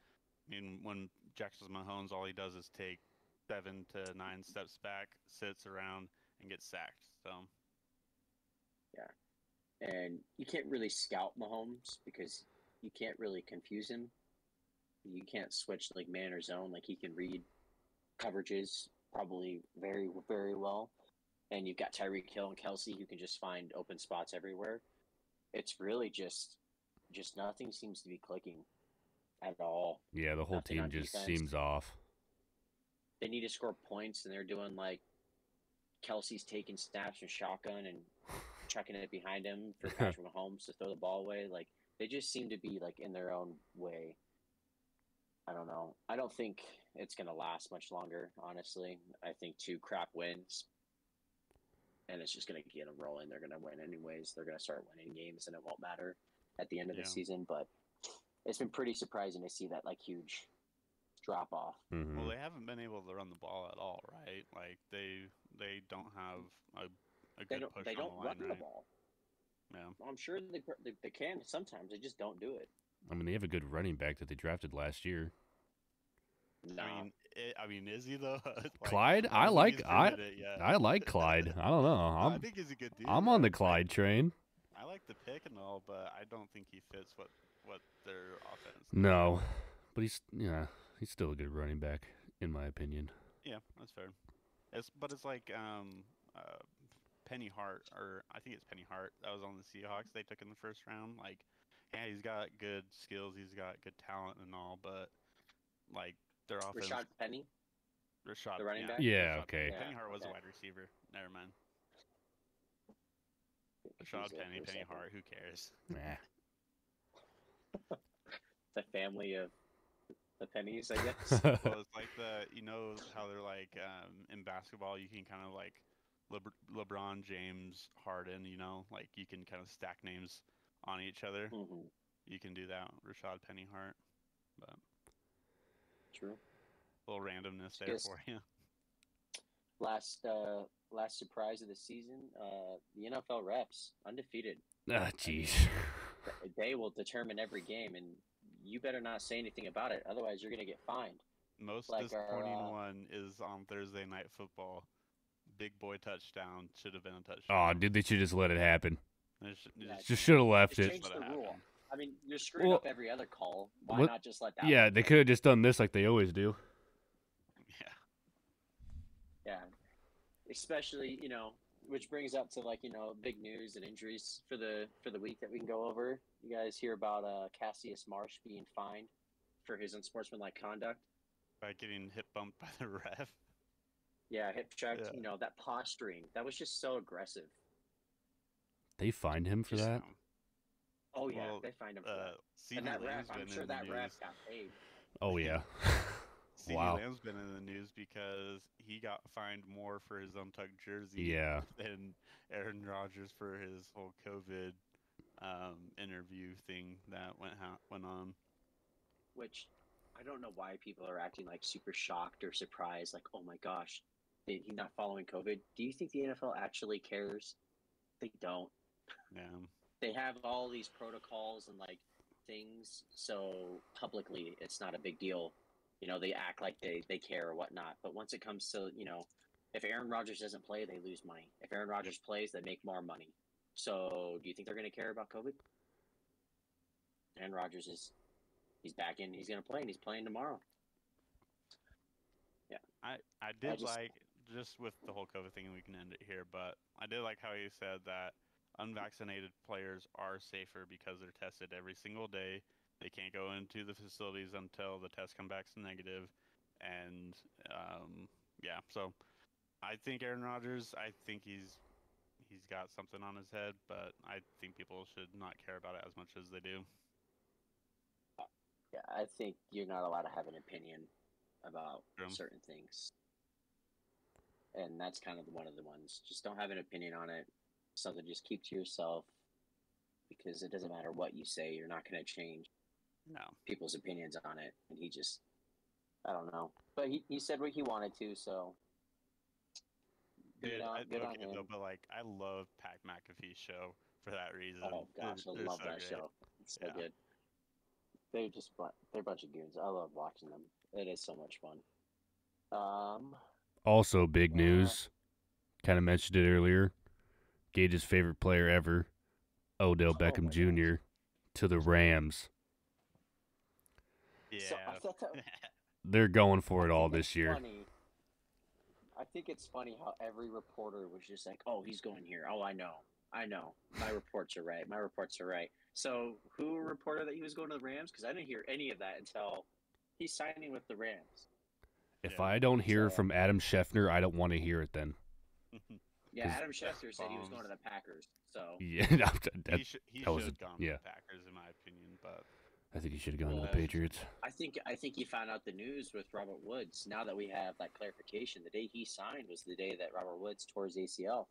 Speaker 1: I mean, when Jackson Mahomes, all he does is take 7 to 9 steps back, sits around, and gets sacked. So
Speaker 3: And you can't really scout Mahomes because you can't really confuse him. You can't switch like man or zone. Like he can read coverages probably very, very well. And you've got Tyreek Hill and Kelsey who can just find open spots everywhere. It's really just nothing seems to be clicking at all.
Speaker 2: yeah, the whole
Speaker 3: Nothing
Speaker 2: team
Speaker 3: on
Speaker 2: just
Speaker 3: defense.
Speaker 2: seems off.
Speaker 3: They need to score points, and they're doing like Kelsey's taking snaps from shotgun and chucking it behind him for Patrick Mahomes to throw the ball away. Like they just seem to be like in their own way. I don't know. I don't think it's gonna last much longer. Honestly, I think 2 crap wins, and it's just gonna get them rolling. They're gonna win anyways. They're gonna start winning games, and it won't matter at the end of the
Speaker 1: Yeah.
Speaker 3: season. But it's been pretty surprising to see that like huge drop off.
Speaker 2: Mhm.
Speaker 1: well, they haven't been able to run the ball at all, right? Like they don't have a good push
Speaker 3: They
Speaker 1: on
Speaker 3: don't
Speaker 1: the line,
Speaker 3: run the
Speaker 1: right?
Speaker 3: ball.
Speaker 1: Yeah.
Speaker 3: I'm sure they can sometimes. They just don't do it.
Speaker 2: I mean, they have a good running back that they drafted last year.
Speaker 3: No.
Speaker 1: I mean, is he though? Like,
Speaker 2: Clyde,
Speaker 1: I don't think he's proven it yet.
Speaker 2: I like Clyde. I don't know.
Speaker 1: I think he's a good dude.
Speaker 2: I'm on the
Speaker 1: but
Speaker 2: Clyde train.
Speaker 1: I like the pick and all, but I don't think he fits what their offense.
Speaker 2: No, but he's still a good running back in my opinion.
Speaker 1: Yeah, that's fair. It's like Penny Hart, or I think it's Penny Hart that was on the Seahawks they took in the first round. Like, yeah, he's got good skills, he's got good talent and all, but like their offense.
Speaker 3: Rashad Penny.
Speaker 1: Rashad,
Speaker 3: the running back?
Speaker 2: Yeah,
Speaker 1: Rashad-
Speaker 2: okay.
Speaker 3: Yeah,
Speaker 1: Penny Hart was a
Speaker 3: okay.
Speaker 1: wide receiver. Never mind.
Speaker 3: Confused
Speaker 1: Rashad
Speaker 3: there
Speaker 1: Penny,
Speaker 3: for a
Speaker 1: Penny
Speaker 3: second.
Speaker 1: Hart. Who cares?
Speaker 2: Nah.
Speaker 3: The family of the pennies, I guess.
Speaker 1: Well, it's like how they're like in basketball, you can kind of like LeBron James, Harden. Like you can kind of stack names on each other.
Speaker 3: Mhm.
Speaker 1: You can do that, Rashad Penny Hart. But
Speaker 3: True.
Speaker 1: a little randomness there
Speaker 3: Yes.
Speaker 1: for you.
Speaker 3: Last surprise of the season, the NFL refs undefeated.
Speaker 2: Ah, jeez.
Speaker 3: They will determine every game, and you better not say anything about it, otherwise you're gonna get fined.
Speaker 1: Most
Speaker 3: Like
Speaker 1: disappointing
Speaker 3: our,
Speaker 1: one is on Thursday Night Football. Big boy touchdown should have been a touchdown.
Speaker 2: Oh, dude, they should just let it happen.
Speaker 1: It
Speaker 3: Yeah,
Speaker 2: Just should have left
Speaker 3: Just
Speaker 2: it.
Speaker 3: change
Speaker 1: Let
Speaker 3: the
Speaker 1: it
Speaker 3: rule.
Speaker 1: happen.
Speaker 3: I mean, you're screwing
Speaker 2: Well,
Speaker 3: up every other call. Why
Speaker 2: what-
Speaker 3: not just let that?
Speaker 2: Yeah,
Speaker 3: one
Speaker 2: they
Speaker 3: go?
Speaker 2: could have just done this like they always do.
Speaker 1: Yeah.
Speaker 3: Yeah, especially which brings up to big news and injuries for the week that we can go over. You guys hear about Cassius Marsh being fined for his unsportsmanlike conduct?
Speaker 1: By getting hip bumped by the ref.
Speaker 3: Yeah, hip checked.
Speaker 1: Yeah.
Speaker 3: That posturing that was just so aggressive.
Speaker 2: They fined him for
Speaker 1: Just,
Speaker 2: that.
Speaker 3: Oh yeah,
Speaker 1: Well,
Speaker 3: they fined him for that.
Speaker 1: CeeDee
Speaker 3: And that
Speaker 1: Lamb's
Speaker 3: ref, I'm
Speaker 1: been
Speaker 3: sure
Speaker 1: in the
Speaker 3: that ref
Speaker 1: news.
Speaker 3: got paid.
Speaker 2: Oh yeah.
Speaker 1: CeeDee
Speaker 2: Wow.
Speaker 1: Lamb's been in the news because he got fined more for his untucked jersey
Speaker 2: Yeah.
Speaker 1: than Aaron Rodgers for his whole COVID interview thing that went on.
Speaker 3: Which I don't know why people are acting like super shocked or surprised. Like, oh my gosh, he's not following COVID. Do you think the NFL actually cares? They don't.
Speaker 1: Yeah.
Speaker 3: They have all these protocols and like things, so publicly it's not a big deal. They act like they care or whatnot. But once it comes to, if Aaron Rodgers doesn't play, they lose money. If Aaron Rodgers plays, they make more money. So do you think they're going to care about COVID? Aaron Rodgers he's back in. He's going to play, and he's playing tomorrow. Yeah.
Speaker 1: I did like, just with the whole COVID thing, and we can end it here, but I did like how you said that unvaccinated players are safer because they're tested every single day. They can't go into the facilities until the test comes back negative. And, yeah, so I think Aaron Rodgers, I think he's got something on his head, but I think people should not care about it as much as they do.
Speaker 3: Yeah, I think you're not allowed to have an opinion about certain things. And that's kind of one of the ones. Just don't have an opinion on it. Something just keep to yourself, because it doesn't matter what you say. You're not going to change people's opinions on it. And he just, I don't know. But he said what he wanted to, so.
Speaker 1: Dude, but like, I love Pat McAfee's show for that reason.
Speaker 3: Oh gosh, I love that show. It's so good. They're a bunch of goons. I love watching them. It is so much fun.
Speaker 2: Also, big news. Kind of mentioned it earlier. Gage's favorite player ever, Odell Beckham Jr., to the Rams.
Speaker 1: Yeah.
Speaker 3: So
Speaker 2: they're going for it all this year.
Speaker 3: I think it's funny how every reporter was just like, "Oh, he's going here. Oh, I know. My reports are right. So who reported that he was going to the Rams? Because I didn't hear any of that until he's signing with the Rams.
Speaker 2: If I don't hear from Adam Schefter, I don't want to hear it then.
Speaker 3: Yeah, Adam Schefter said he was going to the Packers. So
Speaker 2: yeah,
Speaker 1: he should have gone to the Packers, in my opinion. But
Speaker 2: I think he should have gone to the Patriots.
Speaker 3: I think he found out the news with Robert Woods. Now that we have that clarification, the day he signed was the day that Robert Woods tore his ACL.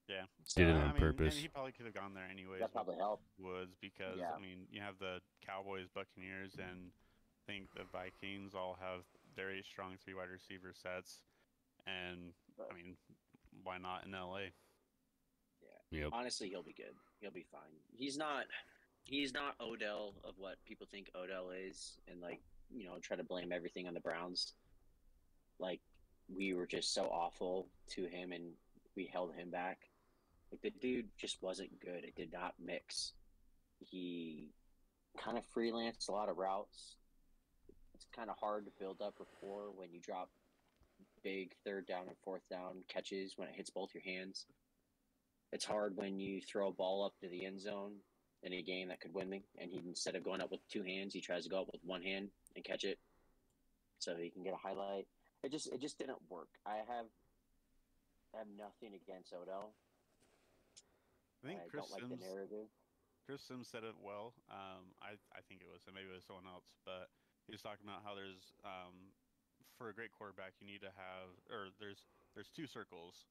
Speaker 1: Yeah,
Speaker 2: did it on purpose.
Speaker 1: And he probably could have gone there anyways.
Speaker 3: That probably helped
Speaker 1: Woods, because I mean, you have the Cowboys, Buccaneers, and I think the Vikings all have very strong 3 wide receiver sets. And I mean, why not in LA?
Speaker 3: Yeah. Yep. Honestly, he'll be good. He'll be fine. He's not Odell of what people think Odell is, and try to blame everything on the Browns. Like, we were just so awful to him, and we held him back. Like, the dude just wasn't good. It did not mix. He kind of freelanced a lot of routes. It's kind of hard to build up rapport when you drop big 3rd down and 4th down catches when it hits both your hands. It's hard when you throw a ball up to the end zone in a game that could win me, and instead of going up with 2 hands, he tries to go up with 1 hand and catch it so he can get a highlight. It just didn't work. I have nothing against Odell.
Speaker 1: I think Chris
Speaker 3: don't like the narrative.
Speaker 1: Chris Sims said it well. I think it was, and maybe it was someone else, but he was talking about how there's for a great quarterback, you need to have, or there's 2 circles.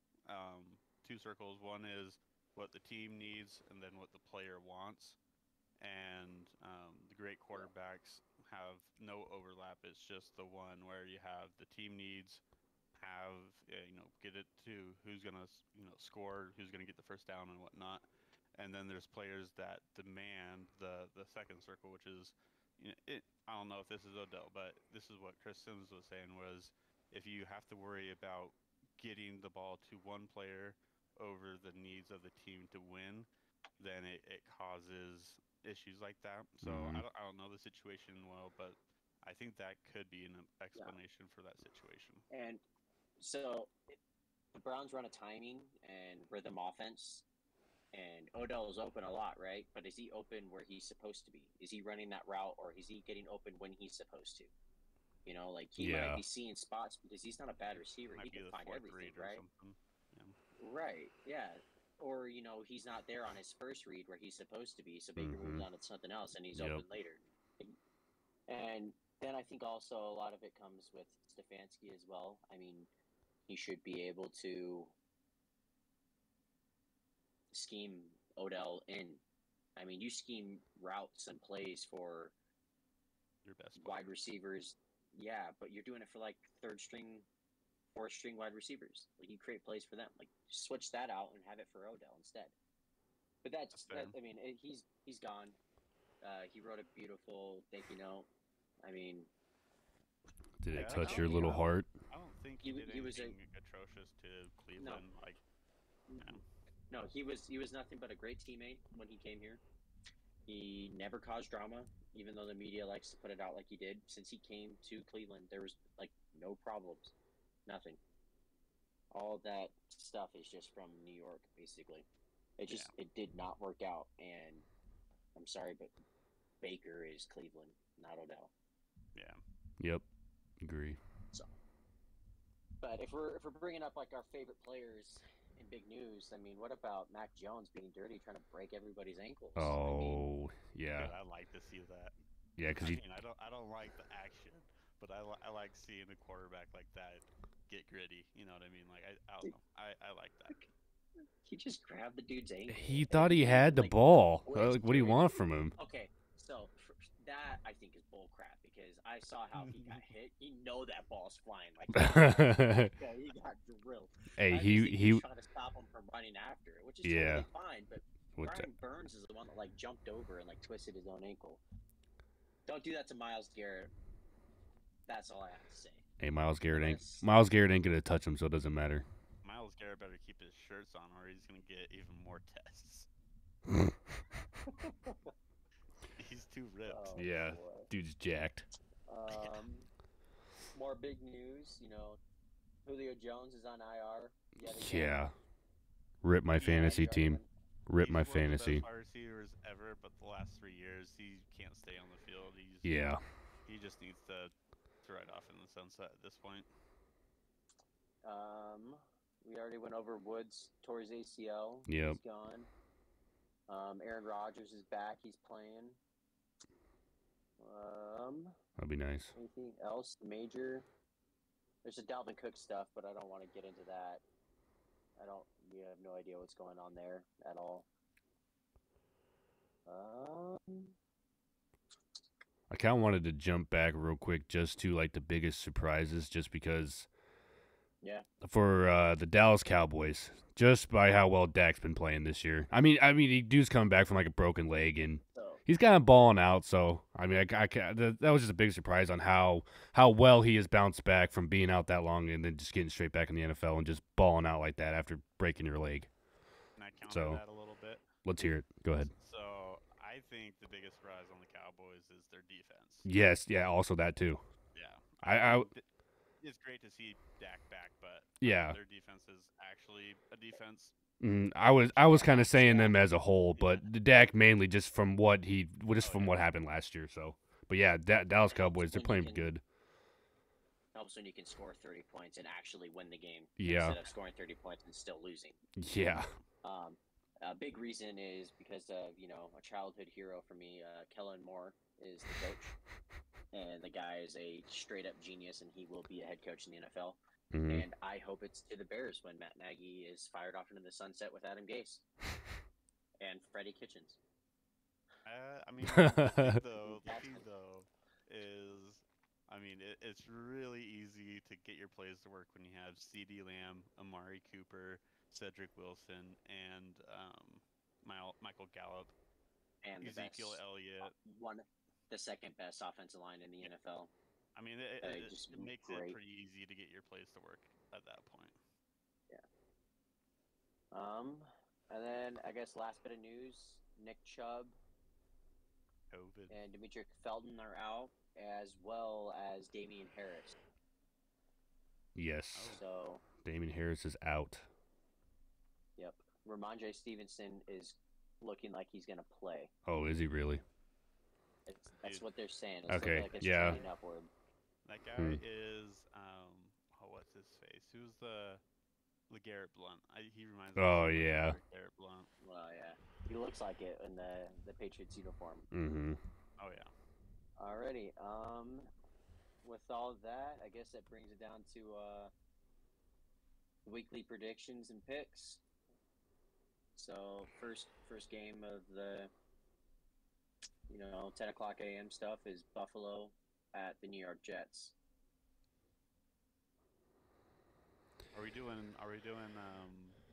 Speaker 1: 2 circles. One is what the team needs, and then what the player wants. And the great quarterbacks have no overlap. It's just the one where you have the team needs, get it to who's gonna score, who's gonna get the first down and whatnot. And then there's players that demand the second circle, which is, I don't know if this is Odell, but this is what Chris Sims was saying, was if you have to worry about getting the ball to one player over the needs of the team to win, then it causes issues like that. So I don't know the situation well, but I think that could be an explanation for that situation.
Speaker 3: And so the Browns run a timing and rhythm offense, and Odell is open a lot, right? But is he open where he's supposed to be? Is he running that route, or is he getting open when he's supposed to? He might be seeing spots because he's not a bad receiver. He can find everything, right? Right, yeah. Or, he's not there on his first read where he's supposed to be, so Baker moves on to something else, and he's open later. And then I think also a lot of it comes with Stefanski as well. I mean, he should be able to scheme Odell in. I mean, you scheme routes and plays for
Speaker 1: your best
Speaker 3: wide receivers, yeah, but you're doing it for like third string 4-string wide receivers. Like, you create plays for them. Like, switch that out and have it for Odell instead. But I mean, he's gone. He wrote a beautiful thank you note. I mean,
Speaker 2: did it touch your little heart?
Speaker 1: I don't think he did anything atrocious to Cleveland.
Speaker 3: No, he was nothing but a great teammate when he came here. He never caused drama, even though the media likes to put it out like he did. Since he came to Cleveland, there was like no problems, nothing. All that stuff is just from New York, basically. It did not work out, and I'm sorry, but Baker is Cleveland, not Odell.
Speaker 1: Yeah.
Speaker 2: Yep. Agree.
Speaker 3: So, but if we're bringing up like our favorite players in big news, I mean, what about Mac Jones being dirty, trying to break everybody's ankles?
Speaker 2: Oh, yeah.
Speaker 1: I like to see that.
Speaker 2: Yeah, because
Speaker 1: I don't like the action, but I like seeing a quarterback like that get gritty. You know what I mean? Like I don't know. I like that.
Speaker 3: He just grabbed the dude's ankle.
Speaker 2: He thought he had the ball. Like, what do you want from him?
Speaker 3: Okay, so that I think is bull crap because I saw how he got hit. He know that ball's flying like that. He got drilled.
Speaker 2: Hey, he
Speaker 3: trying to stop him from running after it, which is totally fine. But Brian Burns is the one that like jumped over and like twisted his own ankle. Don't do that to Myles Garrett. That's all I have to say.
Speaker 2: Hey, Myles Garrett ain't gonna touch him, so it doesn't matter.
Speaker 1: Myles Garrett better keep his shirts on, or he's gonna get even more tests. He's too ripped.
Speaker 3: Oh,
Speaker 2: yeah,
Speaker 3: boy.
Speaker 2: Dude's jacked.
Speaker 3: More big news. You know, Julio Jones is on IR.
Speaker 2: Yeah. Rip my fantasy team. Rip my fantasy.
Speaker 1: He's one of the best wide receivers ever, but the last 3 years he can't stay on the field. He just needs to ride off in the sunset at this point.
Speaker 3: We already went over Woods tore his ACL.
Speaker 2: Yep.
Speaker 3: He's gone. Aaron Rodgers is back. He's playing.
Speaker 2: That'd be nice.
Speaker 3: Anything else major? There's a Dalvin Cook stuff, but I don't want to get into that. We have no idea what's going on there at all.
Speaker 2: I kind of wanted to jump back real quick just to like the biggest surprises, just because.
Speaker 3: Yeah.
Speaker 2: For the Dallas Cowboys, just by how well Dak's been playing this year. I mean, dude's coming back from like a broken leg, and he's kind of balling out. So, I mean, that was just a big surprise on how well he has bounced back from being out that long and then just getting straight back in the NFL and just balling out like that after breaking your leg.
Speaker 1: Can I counter that a little bit?
Speaker 2: Let's hear it. Go ahead.
Speaker 1: So, I think the biggest surprise on the Cowboys is their defense.
Speaker 2: Yes, yeah, also that too.
Speaker 1: Yeah. It's great to see Dak back, but their defense is actually a defense.
Speaker 2: I was kind of saying them as a whole, but the Dak mainly just from what happened last year. So, but yeah, Dallas Cowboys, they're playing good.
Speaker 3: Helps when you can score 30 points and actually win the game
Speaker 2: instead
Speaker 3: of scoring 30 points and still losing.
Speaker 2: Yeah.
Speaker 3: A big reason is because of a childhood hero for me, Kellen Moore is the coach. And the guy is a straight-up genius, and he will be a head coach in the NFL.
Speaker 2: Mm-hmm.
Speaker 3: And I hope it's to the Bears when Matt Nagy is fired off into the sunset with Adam Gase and Freddie Kitchens.
Speaker 1: The key though is, it's really easy to get your plays to work when you have CeeDee Lamb, Amari Cooper, Cedric Wilson, and Michael Gallup,
Speaker 3: and
Speaker 1: Ezekiel Elliott.
Speaker 3: The second best offensive line in the NFL.
Speaker 1: I mean, it makes it pretty easy to get your plays to work at that point.
Speaker 3: Yeah. And then I guess last bit of news: Nick Chubb,
Speaker 1: COVID,
Speaker 3: and Demetric Felton are out, as well as Damian Harris.
Speaker 2: Yes.
Speaker 3: So
Speaker 2: Damian Harris is out.
Speaker 3: Yep. Ramondre Stevenson is looking like he's going to play.
Speaker 2: Oh, is he really?
Speaker 3: That's what they're saying. It's
Speaker 2: okay,
Speaker 3: like it's
Speaker 2: trending
Speaker 3: upward.
Speaker 1: That guy is, what's his face? Who's the LeGarrette Blount? He reminds me of LeGarrette Blount.
Speaker 3: Well, yeah. He looks like it in the Patriots uniform.
Speaker 2: Mm-hmm.
Speaker 1: Oh, yeah.
Speaker 3: Alrighty. With all of that, I guess that brings it down to weekly predictions and picks. So, first game of the 10 o'clock a.m. stuff is Buffalo at the New York Jets.
Speaker 1: Are we doing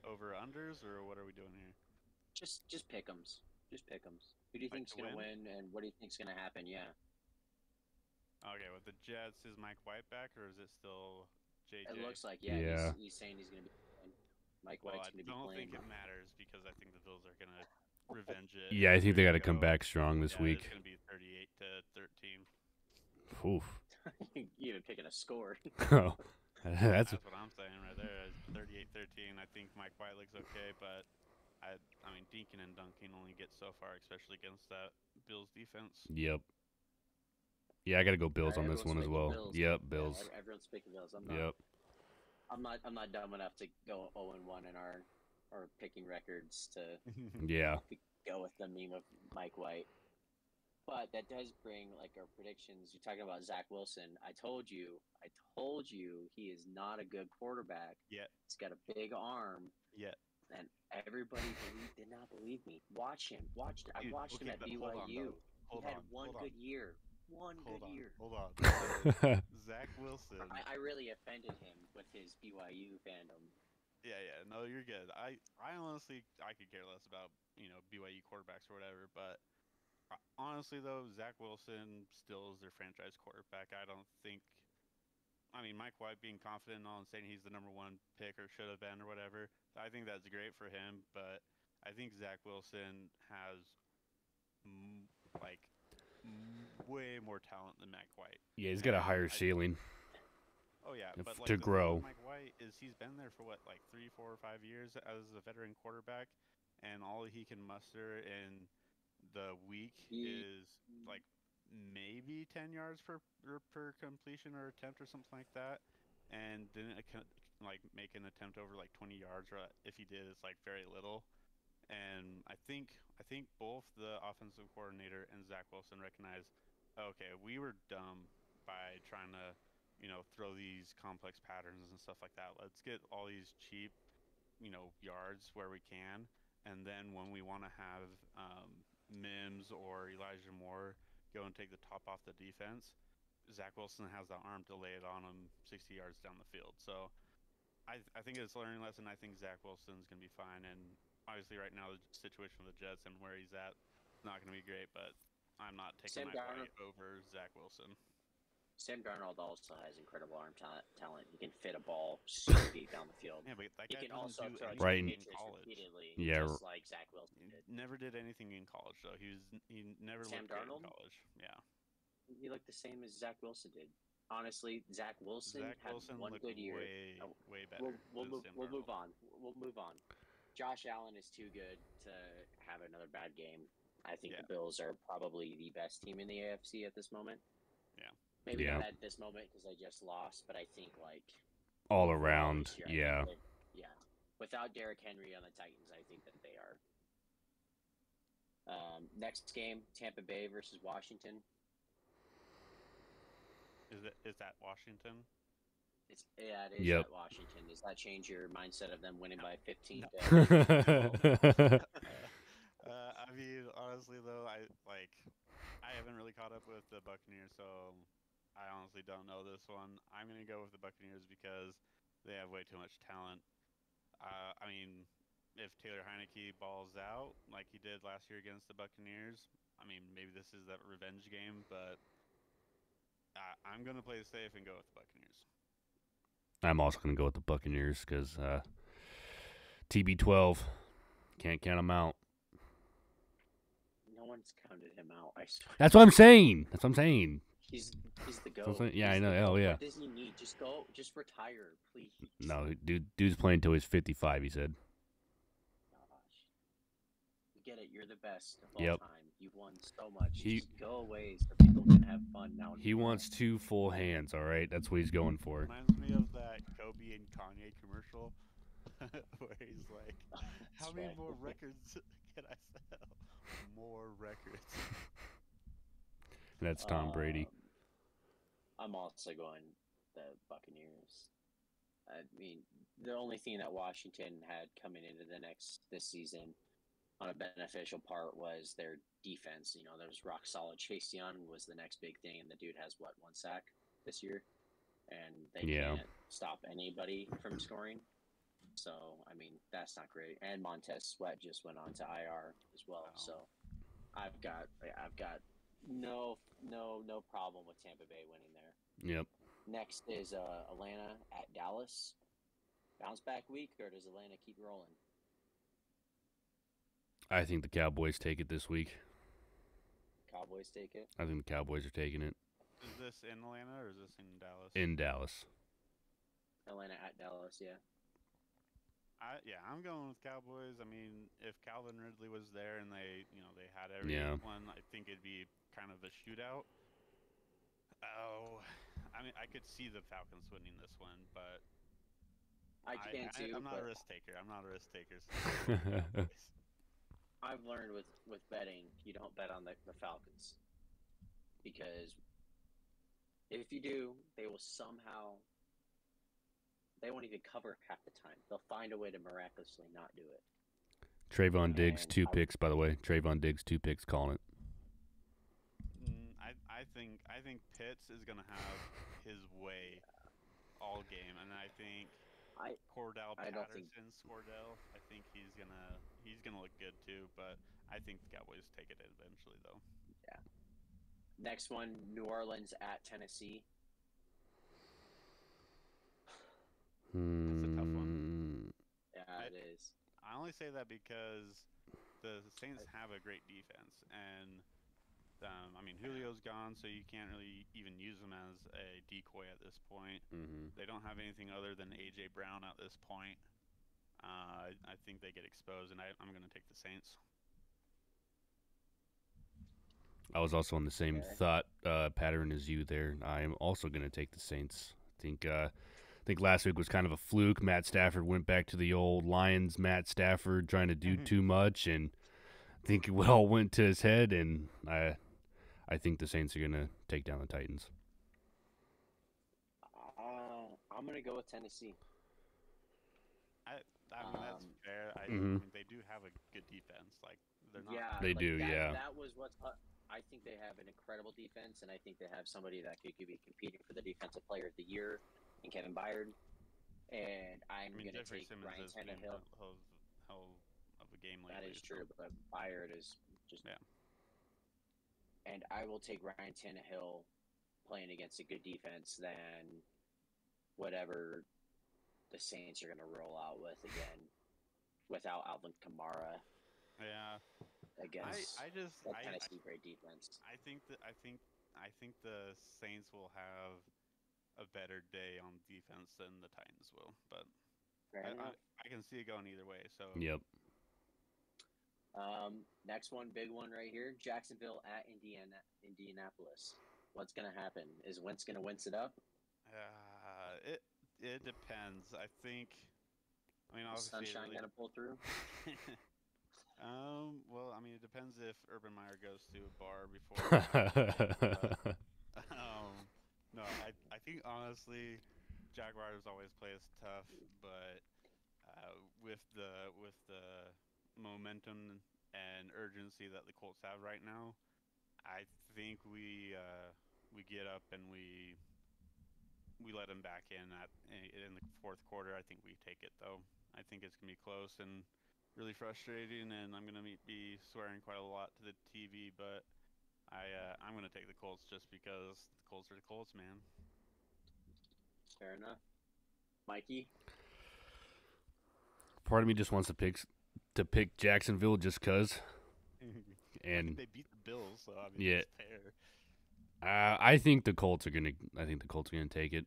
Speaker 1: over unders or what are we doing here?
Speaker 3: Just pick'ems. Just pick'ems. Who do you
Speaker 1: Like
Speaker 3: think's
Speaker 1: to
Speaker 3: gonna
Speaker 1: win?
Speaker 3: win, and what do you think's gonna happen? Yeah.
Speaker 1: Okay, with the Jets, is Mike White back or is it still
Speaker 3: It
Speaker 1: JJ?
Speaker 3: looks like
Speaker 2: Yeah.
Speaker 3: he's saying he's gonna be playing. Mike
Speaker 1: Well,
Speaker 3: White's
Speaker 1: I
Speaker 3: gonna be
Speaker 1: don't
Speaker 3: playing.
Speaker 1: think it matters because I think the Bills are gonna revenge it.
Speaker 2: Yeah, I
Speaker 1: And
Speaker 2: think
Speaker 1: they're
Speaker 2: they got
Speaker 1: gonna
Speaker 2: to come
Speaker 1: go.
Speaker 2: back strong this
Speaker 1: Yeah, it's
Speaker 2: week.
Speaker 1: gonna be 38-13.
Speaker 2: Oof.
Speaker 3: You even picking a score.
Speaker 2: Oh,
Speaker 1: That's
Speaker 2: that's
Speaker 1: what I'm saying right there. 38-13. I think Mike White looks okay, but I mean, Deacon and Duncan only get so far, especially against that Bills defense.
Speaker 2: yep. Yeah, I got to go Bills on this
Speaker 3: Everyone's
Speaker 2: one as
Speaker 3: picking
Speaker 2: well.
Speaker 3: Bills.
Speaker 2: Yep,
Speaker 3: Yeah,
Speaker 2: Bills.
Speaker 3: everyone's picking Bills.
Speaker 2: Yep.
Speaker 3: I'm not dumb enough to go 0-1 in our picking records to
Speaker 2: Yeah.
Speaker 3: go with the meme of Mike White. But that does bring like our predictions. You're talking about Zach Wilson. I told you he is not a good quarterback.
Speaker 1: Yet.
Speaker 3: He's got a big arm.
Speaker 1: Yet.
Speaker 3: And everybody did not believe me. Watch him. I watched him at BYU. He had one good year. Hold on.
Speaker 1: Zach Wilson.
Speaker 3: I really offended him with his BYU fandom.
Speaker 1: Yeah. No, you're good. I honestly I could care less about BYU quarterbacks or whatever, but honestly though, Zach Wilson still is their franchise quarterback. I don't think. I mean, Mike White being confident and saying he's the number one pick or should have been or whatever. I think that's great for him, but I think Zach Wilson has way more talent than Mike White.
Speaker 2: Yeah, he's got a higher ceiling.
Speaker 1: Oh yeah, but like
Speaker 2: to
Speaker 1: the
Speaker 2: grow.
Speaker 1: thing with Mike White is he's been there for what, like 3, 4, or 5 years as a veteran quarterback, and all he can muster in the week is like maybe 10 yards per completion or attempt or something like that, and didn't like make an attempt over like 20 yards, or if he did, it's like very little. And I think both the offensive coordinator and Zach Wilson recognize, okay, we were dumb by trying to throw these complex patterns and stuff like that. Let's get all these cheap yards where we can, and then when we want to have Mims or Elijah Moore go and take the top off the defense, Zach Wilson has the arm to lay it on him 60 yards down the field. So I think it's a learning lesson. I think Zach Wilson's going to be fine. And obviously right now the situation with the Jets and where he's at is not going to be great, but I'm not taking Mike White over Zach Wilson.
Speaker 3: Sam Darnold also has incredible arm talent. He can fit a ball super deep down the field.
Speaker 1: Yeah, but that
Speaker 3: he
Speaker 1: guy
Speaker 3: can also throw
Speaker 2: in
Speaker 3: college repeatedly,
Speaker 2: yeah,
Speaker 3: just like Zach Wilson did.
Speaker 1: Never did anything in college, though. He never
Speaker 3: Sam
Speaker 1: looked good
Speaker 3: Darnold?
Speaker 1: in college. Yeah.
Speaker 3: He looked the same as Zach Wilson did. Honestly, Zach Wilson had one good year.
Speaker 1: Way better.
Speaker 3: We'll move on. We'll move on. Josh Allen is too good to have another bad game. I think the Bills are probably the best team in the AFC at this moment.
Speaker 1: Yeah.
Speaker 3: Maybe not at this moment because they just lost, but I think like
Speaker 2: all around,
Speaker 3: yeah. Without Derrick Henry on the Titans, I think that they are. Next game, Tampa Bay versus Washington.
Speaker 1: Is that Washington?
Speaker 3: It is at Washington. Does that change your mindset of them winning by 15?
Speaker 1: I mean, honestly though, I haven't really caught up with the Buccaneers, so I honestly don't know this one. I'm gonna go with the Buccaneers because they have way too much talent. I mean, if Taylor Heineke balls out like he did last year against the Buccaneers, I mean, maybe this is that revenge game, but I'm gonna play it safe and go with the Buccaneers.
Speaker 2: I'm also gonna go with the Buccaneers because TB12 can't count them out.
Speaker 3: No one's counted him out. I swear.
Speaker 2: That's what I'm saying.
Speaker 3: He's the GOAT.
Speaker 2: I know. Hell yeah.
Speaker 3: What does he need? Just retire, please.
Speaker 2: No, dude's playing until he's 55. He said.
Speaker 3: Gosh, we get it. You're the best of
Speaker 2: all
Speaker 3: time. You've won so much. Just go away so people can have fun now.
Speaker 2: He wants 2 full hands. All right, that's what he's going for.
Speaker 1: Reminds me of that Kobe and Kanye commercial where he's like, "How many more records can I sell? More records."
Speaker 2: That's Tom Brady.
Speaker 3: I'm also going the Buccaneers. I mean, the only thing that Washington had coming into this season on a beneficial part was their defense. There was rock solid. Chase Young was the next big thing, and the dude has 1 sack this year. and they can't stop anybody from scoring. So, I mean, that's not great. And Montez Sweat just went on to IR as well.
Speaker 1: Oh.
Speaker 3: So, I've got no problem with Tampa Bay winning there.
Speaker 2: Yep.
Speaker 3: Next is Atlanta at Dallas. Bounce back week, or does Atlanta keep rolling?
Speaker 2: I think the Cowboys take it this week.
Speaker 3: Cowboys take it?
Speaker 2: I think the Cowboys are taking it.
Speaker 1: Is this in Atlanta or is this in Dallas?
Speaker 2: In Dallas.
Speaker 3: Atlanta at Dallas, yeah.
Speaker 1: I'm going with Cowboys. I mean, if Calvin Ridley was there and they had everyone, I think it'd be kind of a shootout. Oh, I mean, I could see the Falcons winning this one, but
Speaker 3: I can too.
Speaker 1: I'm not a risk taker.
Speaker 3: I've learned with betting, you don't bet on the Falcons, because if you do, they won't even cover half the time. They'll find a way to miraculously not do it.
Speaker 2: Trayvon Diggs, 2 picks, by the way. Trayvon Diggs, 2 picks, calling it.
Speaker 1: I think Pitts is gonna have his way all game, and I think Cordell Patterson, I think he's gonna look good too. But I think the Cowboys take it eventually, though.
Speaker 3: Yeah. Next one, New Orleans at Tennessee.
Speaker 1: That's a tough one.
Speaker 3: Yeah, it is.
Speaker 1: I only say that because the Saints have a great defense, and I mean, Julio's gone, so you can't really even use him as a decoy at this point.
Speaker 2: Mm-hmm.
Speaker 1: They don't have anything other than A.J. Brown at this point. I think they get exposed, and I'm going to take the Saints.
Speaker 2: I was also on the same thought pattern as you there. I am also going to take the Saints. I think last week was kind of a fluke. Matt Stafford went back to the old Lions Matt Stafford trying to do too much, and I think it all went to his head, and I think the Saints are going to take down the Titans.
Speaker 3: I'm going to go with Tennessee.
Speaker 1: I mean, that's fair. I mean, they do have a good defense. Like, they're not.
Speaker 2: Yeah, they do.
Speaker 3: That was what's. I think they have an incredible defense, and I think they have somebody that could be competing for the Defensive Player of the Year in Kevin Byard. And I'm going to take Ryan Tannehill.
Speaker 1: Hell of a game lately.
Speaker 3: That is true, but Byard is just. Yeah. And I will take Ryan Tannehill playing against a good defense than whatever the Saints are going to roll out with again without Alvin Kamara.
Speaker 1: Yeah.
Speaker 3: Against Tennessee great defense.
Speaker 1: I think the Saints will have a better day on defense than the Titans will, but I can see it going either way. So
Speaker 2: yep.
Speaker 3: Next one, big one right here: Jacksonville at Indianapolis. What's gonna happen? Is Wentz gonna Wentz it up?
Speaker 1: It depends. I mean, obviously,
Speaker 3: Sunshine gonna pull through.
Speaker 1: Well, I mean, it depends if Urban Meyer goes to a bar before. No, I think honestly, Jaguars always play us tough, but with the momentum and urgency that the Colts have right now, I think we get up and we let them back in the fourth quarter. I think we take it though. I think it's gonna be close and really frustrating, and I'm gonna be swearing quite a lot to the TV, but I'm gonna take the Colts just because the Colts are the Colts, man.
Speaker 3: Fair enough. Mikey?
Speaker 2: Part of me just wants to pick Jacksonville just cause. And
Speaker 1: they beat the Bills, so I mean,
Speaker 2: yeah.
Speaker 1: It's fair.
Speaker 2: I think the Colts are gonna take it.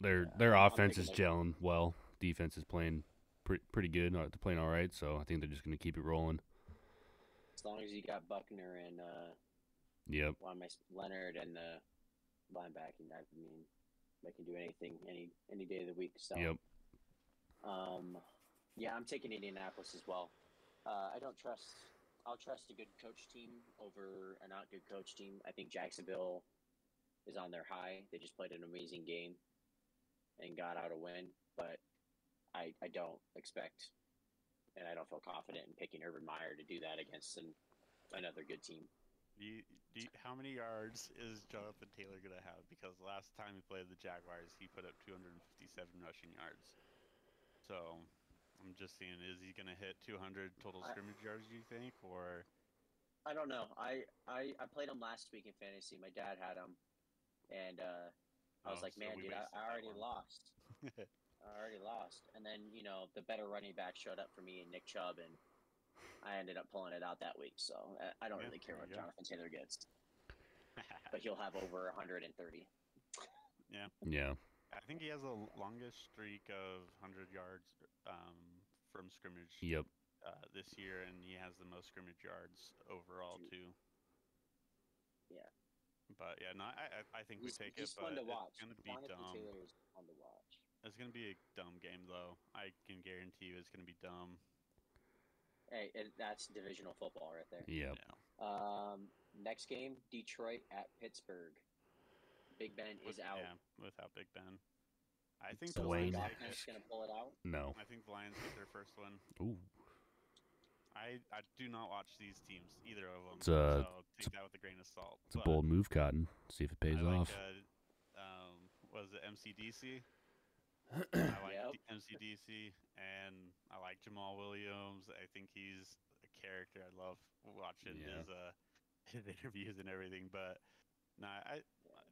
Speaker 2: Their offense is gelling well. Defense is playing pretty good. They're playing all right, so I think they're just gonna keep it rolling.
Speaker 3: As long as you got Buckner and
Speaker 2: yep.
Speaker 3: Leonard and the linebacking, I mean, they can do anything any day of the week. So
Speaker 2: yep.
Speaker 3: Yeah, I'm taking Indianapolis as well. I'll trust a good coach team over a not good coach team. I think Jacksonville is on their high. They just played an amazing game and got out a win, but I don't expect, and I don't feel confident in picking Urban Meyer to do that against another good team.
Speaker 1: How many yards is Jonathan Taylor going to have? Because last time he played the Jaguars, he put up 257 rushing yards. So I'm just seeing, is he going to hit 200 total scrimmage yards, do you think? Or
Speaker 3: I don't know. I played him last week in fantasy. My dad had him. And I was like,
Speaker 1: so
Speaker 3: man,
Speaker 1: we
Speaker 3: dude, I
Speaker 1: wasted that
Speaker 3: already
Speaker 1: one.
Speaker 3: lost. I already lost. And then, the better running back showed up for me and Nick Chubb, and I ended up pulling it out that week. So I don't really care what Jonathan Taylor gets. But he'll have over 130.
Speaker 1: Yeah.
Speaker 2: Yeah.
Speaker 1: I think he has the longest streak of 100 yards from scrimmage
Speaker 2: Yep.
Speaker 1: this year, and he has the most scrimmage yards overall, too.
Speaker 3: Yeah.
Speaker 1: But, yeah, no, I think we take it, but
Speaker 3: fun to watch.
Speaker 1: It's going to be
Speaker 3: Jonathan
Speaker 1: dumb.
Speaker 3: Taylor is fun to watch.
Speaker 1: It's going to be a dumb game, though. I can guarantee you it's going to be dumb.
Speaker 3: Hey, that's divisional football right there.
Speaker 2: Yep.
Speaker 1: Yeah.
Speaker 3: Next game, Detroit at Pittsburgh. Big Ben is out.
Speaker 1: Yeah, without Big Ben. I think
Speaker 3: so
Speaker 1: the Lions
Speaker 3: going to pull it out?
Speaker 2: No.
Speaker 1: I think the Lions get their first one.
Speaker 2: Ooh.
Speaker 1: I do not watch these teams, either of them.
Speaker 2: So
Speaker 1: take that with a grain of salt.
Speaker 2: It's a bold move, Cotton. See if it pays off.
Speaker 1: Was it MCDC? I like MCDC, and I like Jamal Williams. I think he's a character. I love watching his interviews and everything. But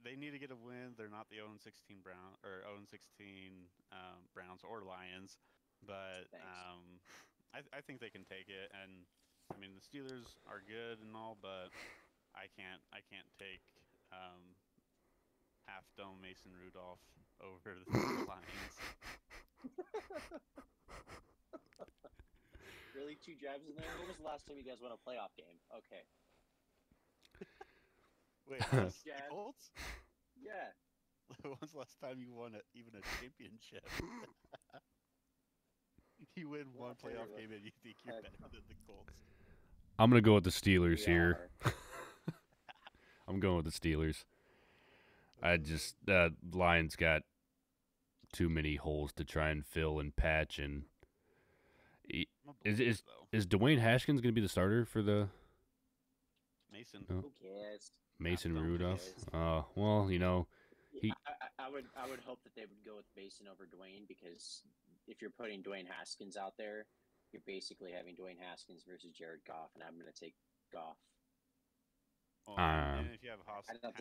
Speaker 1: they need to get a win. They're not the 0-16 Browns or Lions, but I think they can take it. And I mean, the Steelers are good and all, but I can't take half dome Mason Rudolph over the Lions.
Speaker 3: Really, 2 jabs in there? When was the last time you guys won a playoff game? Okay.
Speaker 1: Wait, the Colts?
Speaker 3: Yeah.
Speaker 1: When's the last time you won even a championship? You win one playoff game and you think you're better than the Colts.
Speaker 2: I'm going to go with the Steelers here. I'm going with the Steelers. Lions got too many holes to try and fill and patch. And is Dwayne Haskins going to be the starter for the
Speaker 1: Mason?
Speaker 3: Who cares?
Speaker 2: Mason Rudolph? Well,
Speaker 3: I would hope that they would go with Mason over Dwayne, because if you're putting Dwayne Haskins out there, you're basically having Dwayne Haskins versus Jared Goff, and I'm going to take Goff.
Speaker 1: Well, and if you have
Speaker 3: Haskins
Speaker 1: out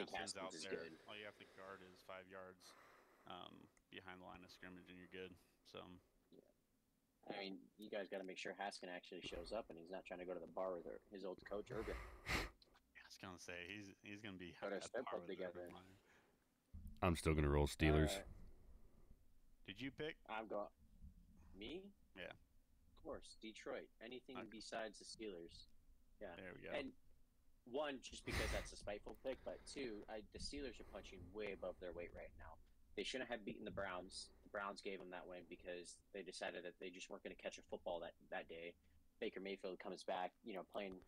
Speaker 3: is
Speaker 1: there,
Speaker 3: good.
Speaker 1: all you have to guard is 5 yards behind the line of scrimmage, and you're good. So,
Speaker 3: I mean, you guys got to make sure Haskins actually shows up, and he's not trying to go to the bar with his old coach Urban.
Speaker 1: I was gonna say he's gonna be at par with
Speaker 3: together.
Speaker 1: Urban.
Speaker 2: I'm still gonna roll Steelers.
Speaker 1: Did you pick?
Speaker 3: I'm going. Me?
Speaker 1: Yeah.
Speaker 3: Of course, Detroit. Anything besides the Steelers. Yeah.
Speaker 1: There we go.
Speaker 3: And one, just because that's a spiteful pick, but two, the Steelers are punching way above their weight right now. They shouldn't have beaten the Browns. The Browns gave them that win because they decided that they just weren't going to catch a football that day. Baker Mayfield comes back, playing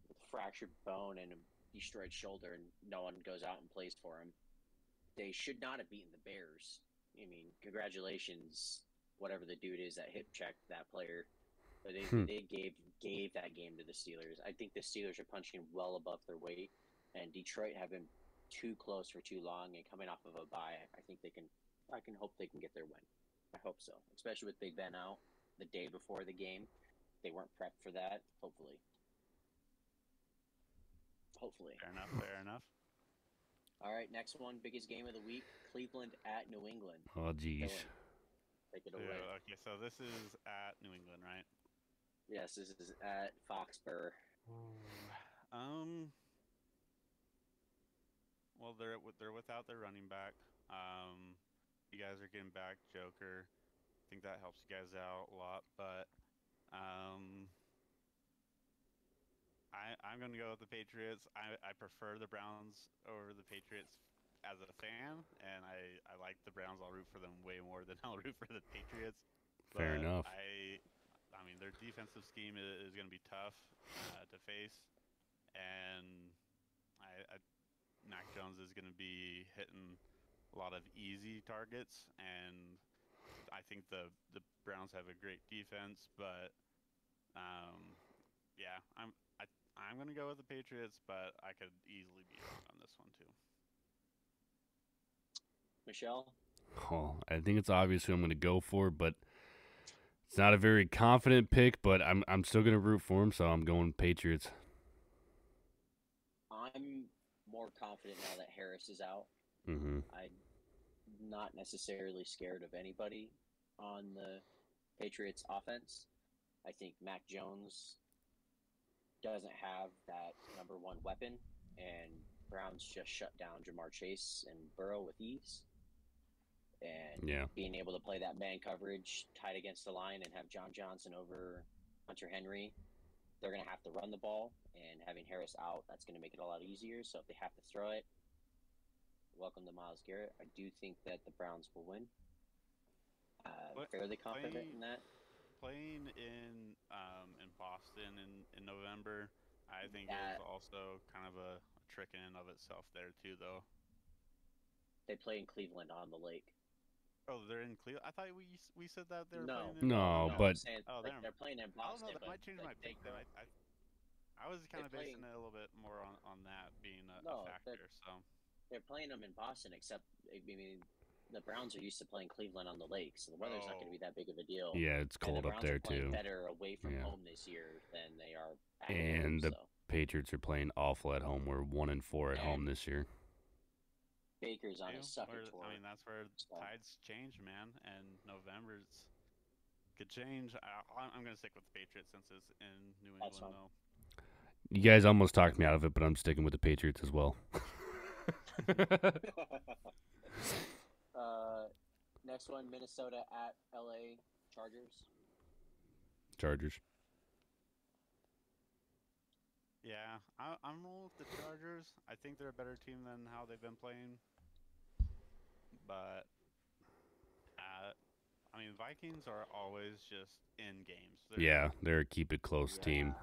Speaker 3: with a fractured bone and a destroyed shoulder, and no one goes out and plays for him. They should not have beaten the Bears. I mean, congratulations, whatever the dude is that hip checked that player. But they gave that game to the Steelers. I think the Steelers are punching well above their weight, and Detroit have been too close for too long. And coming off of a bye, I can hope they can get their win. I hope so, especially with Big Ben out the day before the game. They weren't prepped for that. Hopefully.
Speaker 1: Fair enough.
Speaker 3: All right, next one, biggest game of the week: Cleveland at New England.
Speaker 2: Oh, geez.
Speaker 3: Take it away.
Speaker 1: Okay, so this is at New England, right?
Speaker 3: Yes, this is at Foxborough.
Speaker 1: Well, they're without their running back. You guys are getting back Joker. I think that helps you guys out a lot. But I'm going to go with the Patriots. I prefer the Browns over the Patriots as a fan, and I like the Browns. I'll root for them way more than I'll root for the Patriots.
Speaker 2: Fair enough.
Speaker 1: I mean, their defensive scheme is going to be tough to face, and Mac Jones is going to be hitting a lot of easy targets, and I think the Browns have a great defense, but yeah, I'm going to go with the Patriots, but I could easily be wrong on this one too.
Speaker 3: Michelle?
Speaker 2: Oh, I think it's obvious who I'm going to go for, but it's not a very confident pick, but I'm still going to root for him, so I'm going Patriots.
Speaker 3: I'm more confident now that Harris is out.
Speaker 2: Mm-hmm.
Speaker 3: I'm not necessarily scared of anybody on the Patriots offense. I think Mac Jones doesn't have that number one weapon, and Browns just shut down Jamar Chase and Burrow with ease. And being able to play that man coverage tight against the line and have John Johnson over Hunter Henry, they're going to have to run the ball, and having Harris out, that's going to make it a lot easier. So if they have to throw it, welcome to Myles Garrett. I do think that the Browns will win. Fairly confident in that.
Speaker 1: Playing in Boston in November, I think is also kind of a trick in and of itself there too, though.
Speaker 3: They play in Cleveland on the lake.
Speaker 1: Oh, they're in Cleveland. I thought we said that they were playing in
Speaker 2: but
Speaker 3: they're playing in Boston.
Speaker 1: I don't know. That might change my pick. Then I was kind of basing it a little bit more on that being a factor. So
Speaker 3: they're playing them in Boston, except I mean, the Browns are used to playing Cleveland on the lake, so the weather's not going to be that big of a deal.
Speaker 2: Yeah, it's cold up there too.
Speaker 3: Better away from home this year than they are.
Speaker 2: And the Patriots are playing awful at home. We're 1-4 at home this year.
Speaker 3: Baker's on a sucker tour.
Speaker 1: I mean, that's where tides change, man. And November could change. I'm going to stick with the Patriots since it's in New England, though.
Speaker 2: You guys almost talked me out of it, but I'm sticking with the Patriots as well.
Speaker 3: Next one, Minnesota at LA Chargers.
Speaker 2: Chargers.
Speaker 1: Yeah, I'm rolling with the Chargers. I think they're a better team than how they've been playing. But, I mean, Vikings are always just in games.
Speaker 2: They're a keep it close team.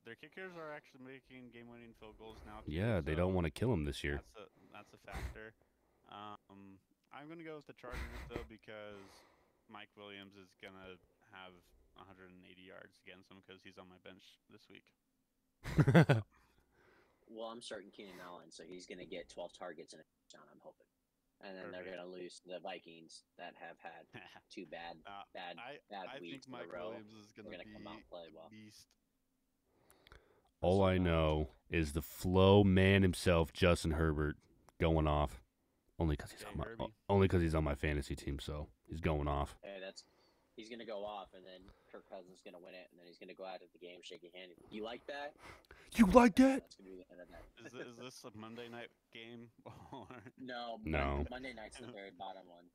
Speaker 1: Their kickers are actually making game-winning field goals now, too.
Speaker 2: Yeah, they don't want to kill them this year.
Speaker 1: That's a factor. I'm going to go with the Chargers, though, because Mike Williams is going to have 180 yards against him because he's on my bench this week.
Speaker 3: Well, I'm starting Keenan Allen, so he's going to get 12 targets and a touchdown, I'm hoping. And then they're going to lose to the Vikings that have had two bad weeks in a row.
Speaker 1: Williams is going to come out and play well. Beast.
Speaker 2: All I know is the flow man himself, Justin Herbert, going off. Only because he's on my fantasy team, so he's going off.
Speaker 3: Hey, he's gonna go off, and then Kirk Cousins is gonna win it, and then he's gonna go out of the game, shake your hand. You like that?
Speaker 2: You like that?
Speaker 3: That's gonna be the end of that.
Speaker 1: Is this a Monday night game?
Speaker 3: No. Monday night's the very bottom one.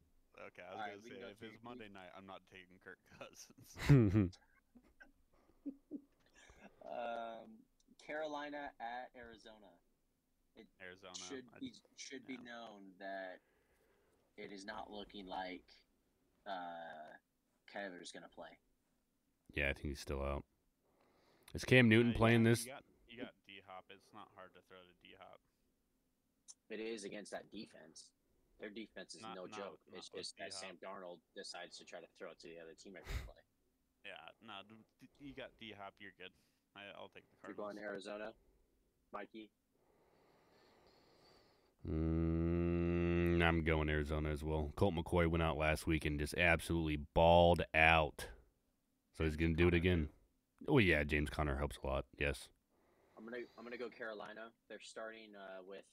Speaker 1: Okay, I was gonna say if it's Monday night, I'm not taking Kirk Cousins.
Speaker 3: Carolina at Arizona.
Speaker 1: Arizona
Speaker 3: should be known that it is not looking like Kyler's going to play.
Speaker 2: Yeah, I think he's still out. Is Cam Newton playing this?
Speaker 1: You got D-Hop. It's not hard to throw to D-Hop.
Speaker 3: It is against that defense. Their defense is no joke. It's just that Sam Darnold decides to try to throw it to the other team every play.
Speaker 1: Yeah, you got D-Hop. You're good. I'll take the Cardinals.
Speaker 3: You're going to Arizona, Mikey?
Speaker 2: I'm going Arizona as well. Colt McCoy went out last week and just absolutely balled out. So he's going to do it again. Oh, yeah, James Conner helps a lot. Yes.
Speaker 3: I'm gonna go Carolina. They're starting with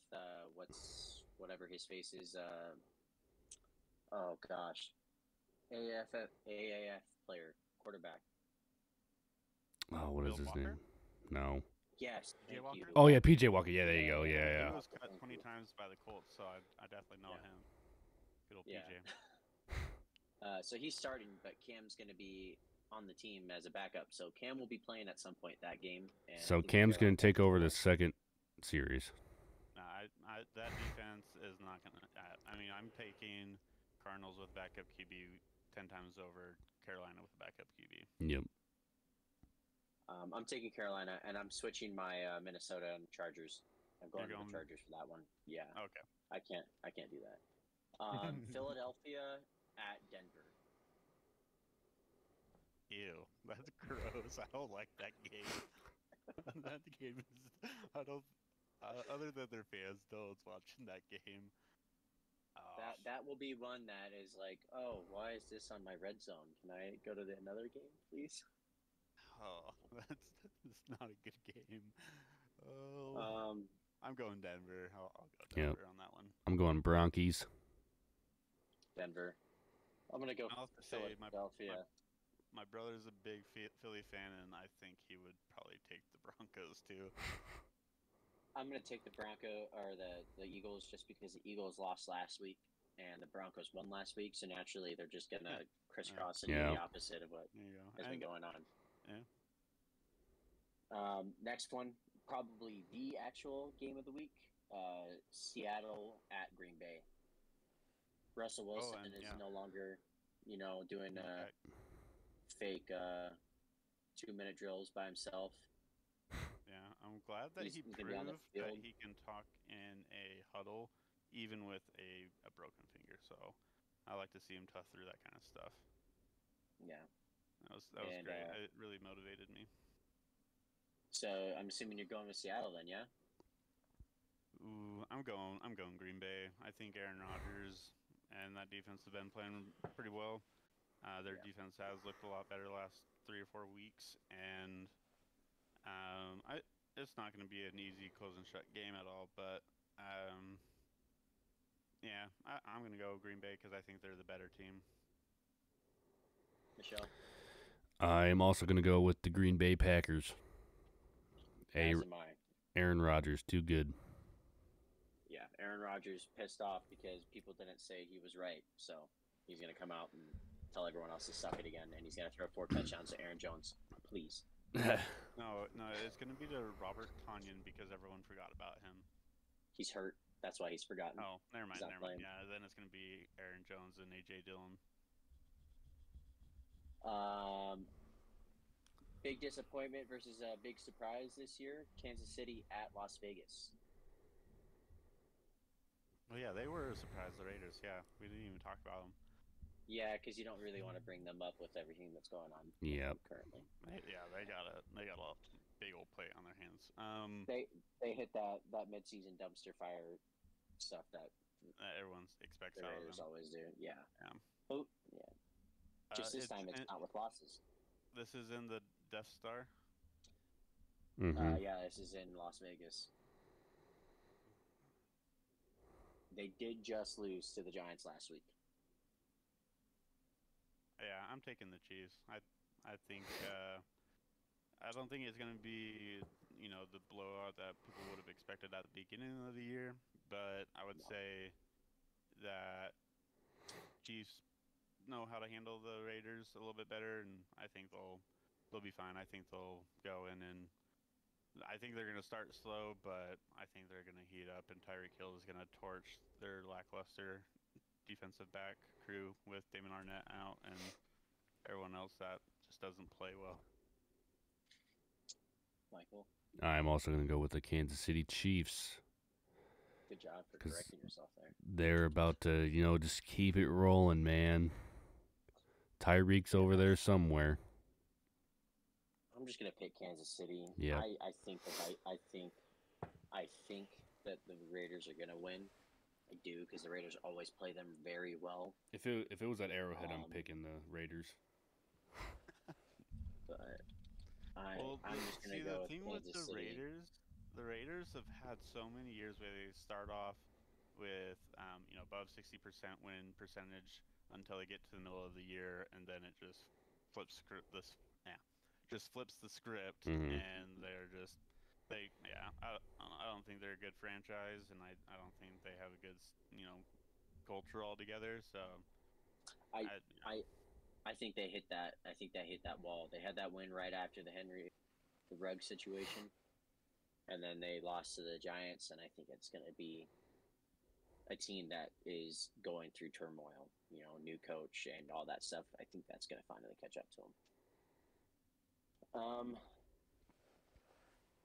Speaker 3: whatever his face is. Oh gosh, AAF player, quarterback.
Speaker 2: Oh, what is his name? No.
Speaker 3: Yes.
Speaker 1: PJ Walker?
Speaker 2: Oh yeah, PJ Walker. Yeah, there you go. Yeah.
Speaker 1: He was cut 20 times by the Colts, so I definitely know him. Good old PJ.
Speaker 3: So he's starting, but Cam's going to be on the team as a backup. So Cam will be playing at some point that game. And
Speaker 2: so Cam's going to take over the second series.
Speaker 1: That defense is not going to. I mean, I'm taking Cardinals with backup QB 10 times over Carolina with backup QB.
Speaker 2: Yep.
Speaker 3: I'm taking Carolina, and I'm switching my Minnesota and Chargers. I'm going to the Chargers for that one. Yeah.
Speaker 1: Okay.
Speaker 3: I can't do that. Philadelphia at Denver.
Speaker 1: Ew, that's gross. I don't like that game. that game is. I don't. Other than their fans, no one's watching that game.
Speaker 3: That will be one that is like, oh, why is this on my red zone? Can I go to another game, please?
Speaker 1: Oh, that's not a good game. Oh, I'm going Denver. I'll go Denver on that one.
Speaker 2: I'm going Bronchies.
Speaker 3: Denver. I'm gonna go Philadelphia.
Speaker 1: My brother's a big Philly fan, and I think he would probably take the Broncos too.
Speaker 3: I'm gonna take the the Eagles just because the Eagles lost last week and the Broncos won last week, so naturally they're just gonna crisscross and do the opposite of what has been going on.
Speaker 1: Yeah.
Speaker 3: Next one, probably the actual game of the week: Seattle at Green Bay. Russell Wilson is no longer, doing fake 2-minute drills by himself.
Speaker 1: Yeah, I'm glad that he proved that he can talk in a huddle, even with a broken finger. So, I like to see him tough through that kind of stuff.
Speaker 3: Yeah,
Speaker 1: that was great. It really motivated me.
Speaker 3: So I'm assuming you're going with Seattle then, yeah?
Speaker 1: Ooh, I'm going Green Bay. I think Aaron Rodgers and that defense have been playing pretty well. Their defense has looked a lot better the last 3 or 4 weeks, and it's not going to be an easy close and shut game at all. But I'm going to go Green Bay because I think they're the better team.
Speaker 3: Michelle?
Speaker 2: I am also going to go with the Green Bay Packers.
Speaker 3: As am I.
Speaker 2: Aaron Rodgers, too good.
Speaker 3: Yeah, Aaron Rodgers pissed off because people didn't say he was right. So he's going to come out and tell everyone else to suck it again, and he's going to throw 4 touchdowns to Aaron Jones. Please.
Speaker 1: No, it's going to be to Robert Tonyan because everyone forgot about him.
Speaker 3: He's hurt. That's why he's forgotten.
Speaker 1: Oh, never mind. Yeah, then it's going to be Aaron Jones and A.J. Dillon.
Speaker 3: Big disappointment versus a big surprise this year. Kansas City at Las Vegas.
Speaker 1: Well, yeah, they were a surprise. The Raiders. Yeah, we didn't even talk about them.
Speaker 3: Yeah, because you don't really want to bring them up with everything that's going on. Currently.
Speaker 1: They got a big old plate on their hands.
Speaker 3: They hit that midseason dumpster fire stuff that
Speaker 1: everyone expects
Speaker 3: the
Speaker 1: out of
Speaker 3: Raiders
Speaker 1: them.
Speaker 3: always do. Yeah. Oh, yeah. Just this time it's not with losses.
Speaker 1: This is in the Death Star.
Speaker 2: Mm-hmm.
Speaker 3: Yeah, this is in Las Vegas. They did just lose to the Giants last week.
Speaker 1: Yeah, I'm taking the Chiefs. I think I don't think it's going to be the blowout that people would have expected at the beginning of the year, but I would say that Chiefs know how to handle the Raiders a little bit better, and I think they'll be fine. I think they'll go in, and I think they're going to start slow, but I think they're going to heat up, and Tyreek Hill is going to torch their lackluster defensive back crew with Damon Arnett out and everyone else that just doesn't play well.
Speaker 3: Michael?
Speaker 2: I'm also going to go with the Kansas City Chiefs.
Speaker 3: Good job for correcting yourself there.
Speaker 2: They're about to, just keep it rolling, man. Tyreek's over there somewhere.
Speaker 3: I'm just going to pick Kansas City.
Speaker 2: Yeah.
Speaker 3: I think that the Raiders are going to win. I do, because the Raiders always play them very well.
Speaker 2: If it was at Arrowhead, I'm picking the Raiders.
Speaker 3: But I'm just going to go with Kansas City.
Speaker 1: The Raiders have had so many years where they start off with above 60% win percentage until they get to the middle of the year, and then it just flips the script,
Speaker 2: mm-hmm.
Speaker 1: and they're just I don't think they're a good franchise, and I don't think they have a good culture altogether. So
Speaker 3: I think they hit that. I think they hit that wall. They had that win right after the Ruggs situation, and then they lost to the Giants. And I think it's going to be a team that is going through turmoil. New coach and all that stuff. I think that's going to finally catch up to them.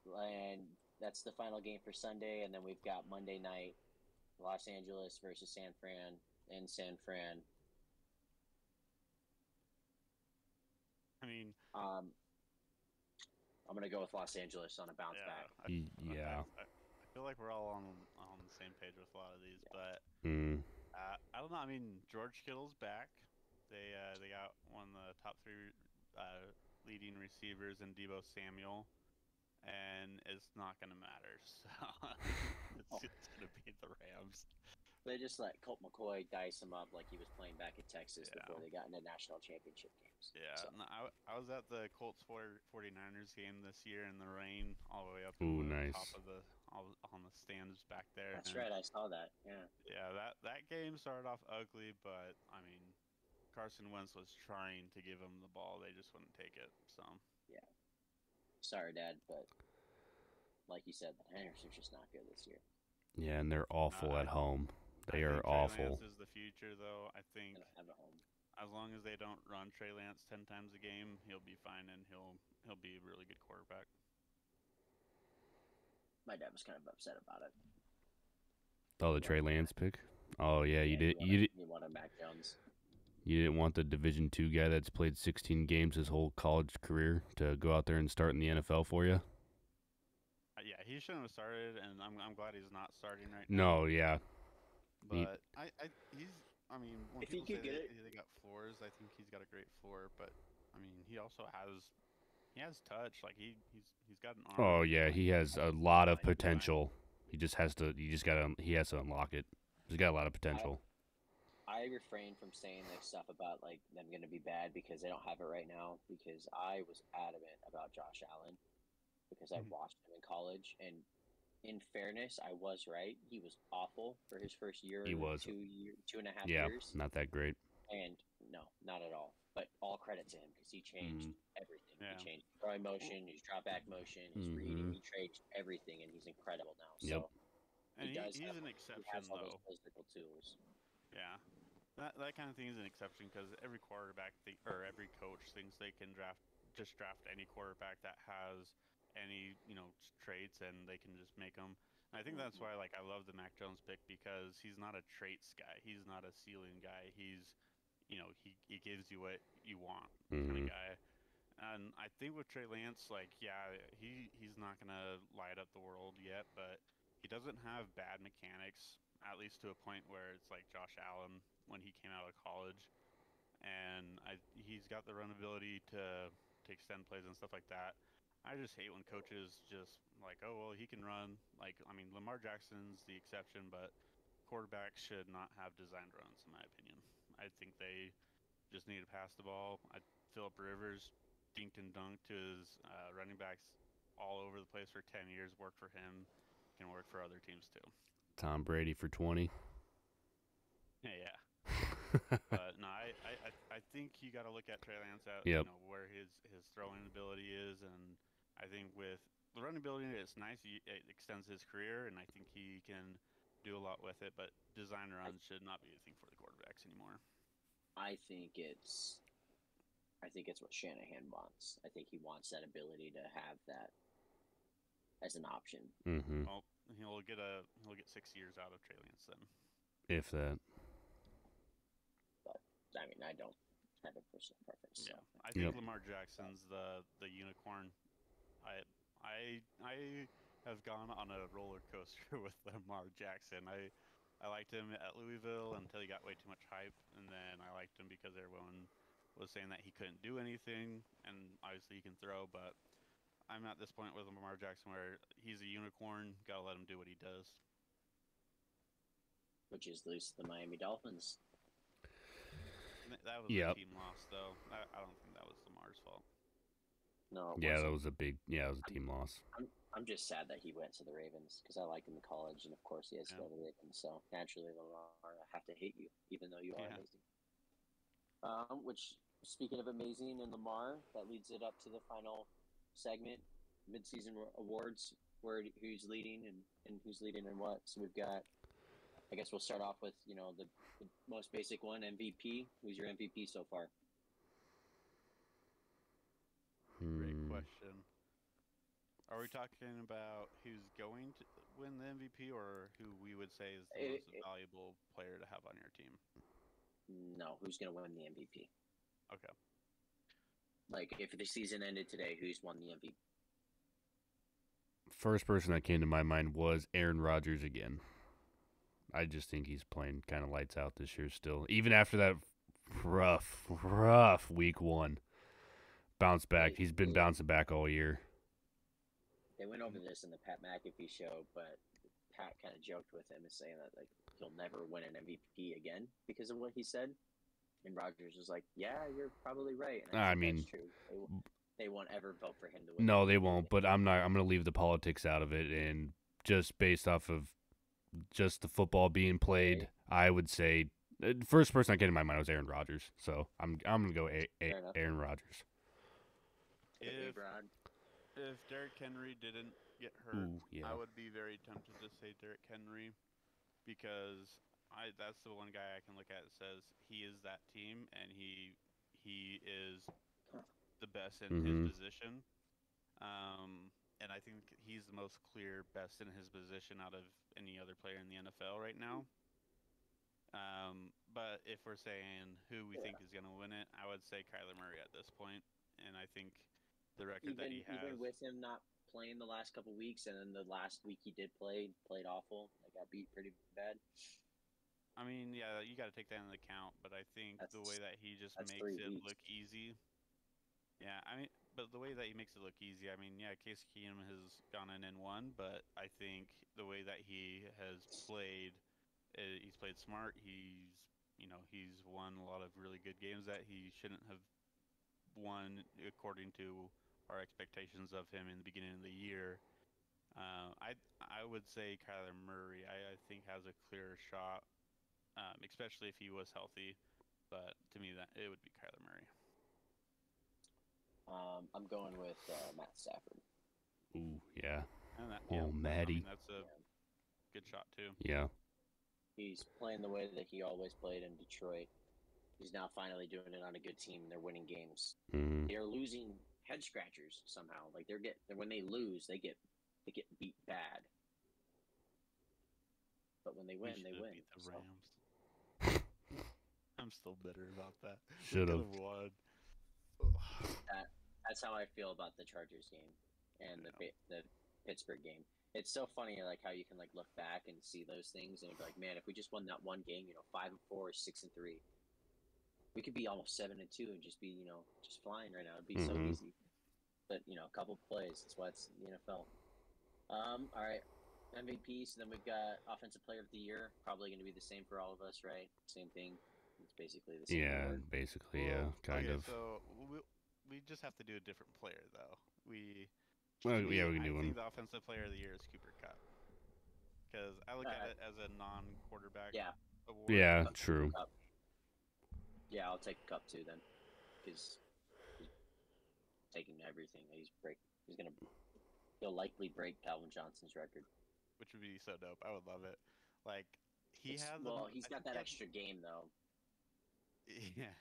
Speaker 3: And that's the final game for Sunday, and then we've got Monday night, Los Angeles versus San Fran in San Fran.
Speaker 1: I mean,
Speaker 3: I'm gonna go with Los Angeles on a bounce back.
Speaker 1: I feel like we're all on the same page with a lot of these, but I don't know. I mean, George Kittle's back. They got one of the top 3 leading receivers in Deebo Samuel, and it's not gonna matter. So it's gonna beat the Rams.
Speaker 3: They just let Colt McCoy dice him up like he was playing back in Texas before they got into national championship games.
Speaker 1: Yeah,
Speaker 3: so.
Speaker 1: no, I was at the Colts 49ers game this year in the rain, all the way up
Speaker 2: Ooh,
Speaker 1: to the
Speaker 2: nice.
Speaker 1: top of on the stands back there.
Speaker 3: That's right, I saw that. Yeah.
Speaker 1: Yeah, that game started off ugly, but I mean, Carson Wentz was trying to give him the ball, they just wouldn't take it. So
Speaker 3: yeah, sorry, Dad, but like you said, the Niners are just not good this year.
Speaker 2: Yeah, and they're awful at home. They are awful.
Speaker 1: Trey Lance is the future, though. I think
Speaker 3: have a home.
Speaker 1: As long as they don't run Trey Lance 10 times a game, he'll be fine, and he'll be a really good quarterback.
Speaker 3: My dad was kind of upset about it.
Speaker 2: Oh, the Trey Lance pick? Oh yeah, you
Speaker 3: wanted Mac Jones.
Speaker 2: You didn't want the Division II guy that's played 16 games his whole college career to go out there and start in the NFL for you?
Speaker 1: Yeah, he shouldn't have started, and I'm glad he's not starting right
Speaker 2: now. No, yeah.
Speaker 1: But I mean, when if people say they got floors, I think he's got a great floor. But I mean, he also has touch. Like he's got an arm.
Speaker 2: Oh yeah, he has a lot of potential. He has to unlock it. He's got a lot of potential.
Speaker 3: I refrain from saying like stuff about like them going to be bad because they don't have it right now. Because I was adamant about Josh Allen because I watched him in college, and in fairness, I was right. He was awful for his first year.
Speaker 2: He was
Speaker 3: 2.5
Speaker 2: Yeah,
Speaker 3: years.
Speaker 2: not that great.
Speaker 3: And no, not at all. But all credit to him because he changed everything. Yeah. He changed throwing motion, his drop back motion, his reading. He changed everything, and he's incredible now. So
Speaker 1: and he's an exception,
Speaker 3: he has all
Speaker 1: though.
Speaker 3: those physical tools.
Speaker 1: Yeah, that kind of thing is an exception because every quarterback or every coach thinks they can draft any quarterback that has any traits, and they can just make them. And I think that's why I love the Mac Jones pick because he's not a traits guy. He's not a ceiling guy. He's he gives you what you want kind of guy. And I think with Trey Lance, he's not gonna light up the world yet, but he doesn't have bad mechanics, at least to a point where it's like Josh Allen when he came out of college, and he's got the run ability to extend plays and stuff like that. I just hate when coaches just like, oh well, he can run. I mean, Lamar Jackson's the exception, but quarterbacks should not have designed runs, in my opinion. I think they just need to pass the ball. Phillip Rivers dinked and dunked to his running backs all over the place for 10 years. Worked for him. Can work for other teams too.
Speaker 2: Tom Brady for 20.
Speaker 1: Yeah. But no, I think you got to look at Trey Lance at where his throwing ability is, and I think with the running ability, it's nice. It extends his career, and I think he can do a lot with it. But design runs should not be a thing for the quarterbacks anymore.
Speaker 3: I think it's what Shanahan wants. I think he wants that ability to have that as an option.
Speaker 2: Mm-hmm.
Speaker 1: Well, he'll get 6 years out of Trey Lance then,
Speaker 2: if that.
Speaker 3: But I mean, I don't have a personal preference.
Speaker 1: Yeah,
Speaker 3: so.
Speaker 1: I think Lamar Jackson's the unicorn. I have gone on a roller coaster with Lamar Jackson. I liked him at Louisville until he got way too much hype, and then I liked him because everyone was saying that he couldn't do anything, and obviously he can throw, but I'm at this point with Lamar Jackson where he's a unicorn. Gotta let him do what he does.
Speaker 3: Which is lose the Miami Dolphins.
Speaker 1: That was a team loss, though. I don't think that was Lamar's fault.
Speaker 3: No.
Speaker 2: Yeah, that was a team loss.
Speaker 3: I'm just sad that he went to the Ravens because I liked him in college, and of course he has to go to the Ravens. So naturally, Lamar, I have to hate you, even though you are amazing. Which, speaking of amazing and Lamar, that leads it up to the final segment, midseason awards, where who's leading and who's leading and what. So we've got, I guess we'll start off with the most basic one, MVP. Who's your MVP so far?
Speaker 1: Great question. Are we talking about who's going to win the MVP or who we would say is the most valuable player to have on your team?
Speaker 3: No, who's going to win the MVP?
Speaker 1: Okay.
Speaker 3: Like, if the season ended today, who's won the MVP?
Speaker 2: First person that came to my mind was Aaron Rodgers again. I just think he's playing kind of lights out this year still. Even after that rough week 1 bounce back. He's been bouncing back all year.
Speaker 3: They went over this in the Pat McAfee show, but Pat kind of joked with him and saying that like he'll never win an MVP again because of what he said. And Rodgers was like, "Yeah, you're probably right." And I mean, that's true. They won't ever vote for him to win.
Speaker 2: No, they won't. But I'm not. I'm going to leave the politics out of it, and just based off of just the football being played, I would say first person I get in my mind was Aaron Rodgers. So I'm going to go Aaron Rodgers.
Speaker 1: If Derrick Henry didn't get hurt, I would be very tempted to say Derrick Henry because that's the one guy I can look at that says he is that team and he is the best in his position. And I think he's the most clear best in his position out of any other player in the NFL right now. But if we're saying who we think is going to win it, I would say Kyler Murray at this point. And I think the record that he has,
Speaker 3: even with him not playing the last couple weeks, and then the last week he did played awful. Like got beat pretty bad.
Speaker 1: I mean, yeah, you got to take that into account. But I think the way that he just makes it look easy. Yeah, I mean, but the way that he makes it look easy, I mean, yeah, Case Keenum has gone in and won, but I think the way that he has played, he's played smart. He's won a lot of really good games that he shouldn't have won according to our expectations of him in the beginning of the year. I would say Kyler Murray, I think has a clearer shot, especially if he was healthy. But to me, that it would be Kyler Murray.
Speaker 3: I'm going with Matt Stafford.
Speaker 2: Ooh, yeah.
Speaker 1: I
Speaker 2: Matty.
Speaker 1: mean, that's a good shot too.
Speaker 2: Yeah.
Speaker 3: He's playing the way that he always played in Detroit. He's now finally doing it on a good team. They're winning games.
Speaker 2: Mm-hmm.
Speaker 3: They're losing head scratchers somehow. Like when they lose, they get beat bad. But when they win, they win.
Speaker 1: Beat the Rams. I'm still bitter about that.
Speaker 2: Should have
Speaker 1: won.
Speaker 3: That's how I feel about the Chargers game and the Pittsburgh game. It's so funny, like how you can like look back and see those things, and you're like, man, if we just won that one game, 5-4, 6-3, we could be almost 7-2 and just be, just flying right now. It'd be so easy. But a couple plays. That's why it's the NFL. All right, MVP. So then we've got Offensive Player of the Year. Probably going to be the same for all of us, right? Same thing. It's basically the same.
Speaker 2: Yeah,
Speaker 3: award.
Speaker 2: basically, kind of.
Speaker 1: So we just have to do a different player, though.
Speaker 2: We can do one.
Speaker 1: I think the Offensive Player of the Year is Cooper Kupp. Because I look at it as a non-quarterback award.
Speaker 2: Yeah, true.
Speaker 3: Yeah, I'll take Kupp too then. Because he's taking everything. He'll likely break Calvin Johnson's record.
Speaker 1: Which would be so dope. I would love it. Like, he's
Speaker 3: got that extra game, though.
Speaker 1: Yeah.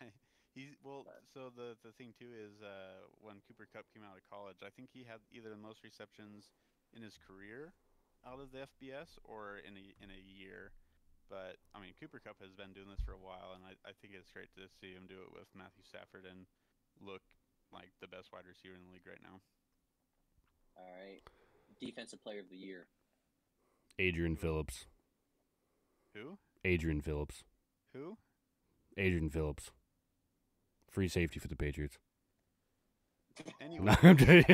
Speaker 1: So the thing too is when Cooper Kupp came out of college, I think he had either the most receptions in his career out of the FBS or in a year. But I mean, Cooper Kupp has been doing this for a while, and I think it's great to see him do it with Matthew Stafford and look like the best wide receiver in the league right now.
Speaker 3: All right, Defensive Player of the Year.
Speaker 2: Adrian Phillips.
Speaker 1: Who?
Speaker 2: Adrian Phillips.
Speaker 1: Who?
Speaker 2: Adrian Phillips. Free safety for the Patriots.
Speaker 1: Anyway.
Speaker 2: No, I'm kidding.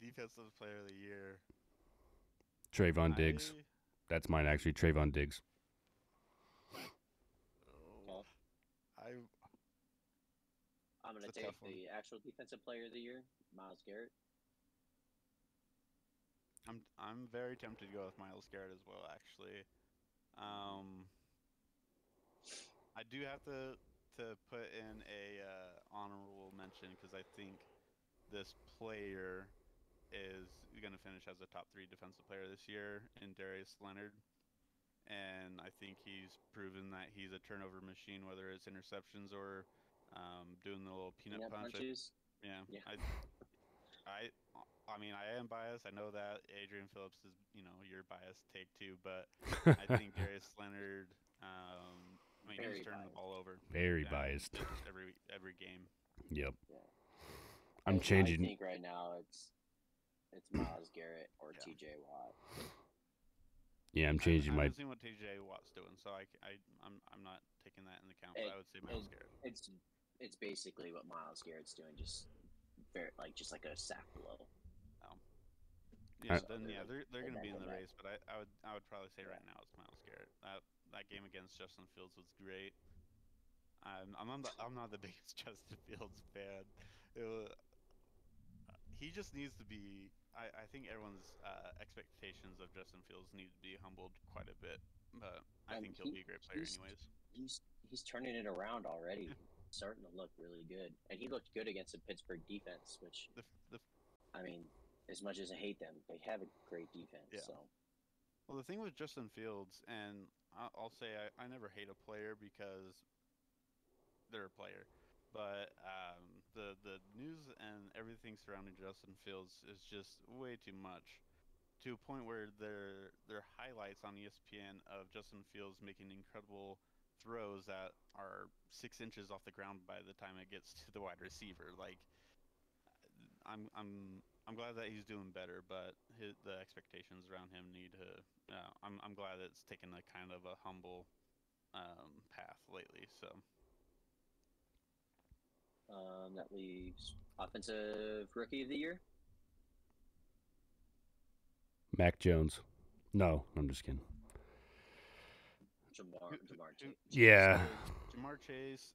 Speaker 1: Defensive Player of the Year.
Speaker 2: Trayvon Diggs. That's mine, actually. Trayvon Diggs.
Speaker 3: I'm going to take the actual Defensive Player of the Year, Myles Garrett.
Speaker 1: I'm very tempted to go with Myles Garrett as well, actually. I do have to put in a honorable mention because I think this player is going to finish as a top 3 defensive player this year in Darius Leonard. And I think he's proven that he's a turnover machine, whether it's interceptions or doing the little peanut punches. Yeah. I mean, I am biased. I know that Adrian Phillips is, your biased take too, but I think Darius Leonard, he's turning the ball over.
Speaker 2: Very biased.
Speaker 1: Just every game.
Speaker 2: Yep.
Speaker 3: Yeah.
Speaker 2: I'm changing.
Speaker 3: I think right now it's Myles Garrett or T.J. Watt.
Speaker 2: Yeah, I'm changing
Speaker 1: I
Speaker 2: my.
Speaker 1: haven't seen what TJ Watt's doing, so I'm not taking that into account. But I would say Myles Garrett.
Speaker 3: It's basically what Myles Garrett's doing, just like a sack below.
Speaker 1: Yeah, they're going to be in the race, but I would probably say right now it's Myles Garrett. That game against Justin Fields was great. I'm not the biggest Justin Fields fan. He just needs to be. I think everyone's expectations of Justin Fields need to be humbled quite a bit, but I think he'll be a great player anyways.
Speaker 3: He's turning it around already. Starting to look really good, and he looked good against the Pittsburgh defense, which I mean, as much as I hate them, they have a great defense.
Speaker 1: Yeah.
Speaker 3: So,
Speaker 1: well, the thing with Justin Fields, and I'll say I never hate a player because they're a player, but the news and everything surrounding Justin Fields is just way too much, to a point where there are highlights on ESPN of Justin Fields making incredible throws that are 6 inches off the ground by the time it gets to the wide receiver. Like, I'm glad that he's doing better, but the expectations around him need to. I'm glad that it's taken a kind of a humble path lately. So
Speaker 3: that leaves offensive rookie of the year.
Speaker 2: Mac Jones. No, I'm just kidding.
Speaker 3: Jamar Chase.
Speaker 2: Yeah.
Speaker 1: Jamar Chase.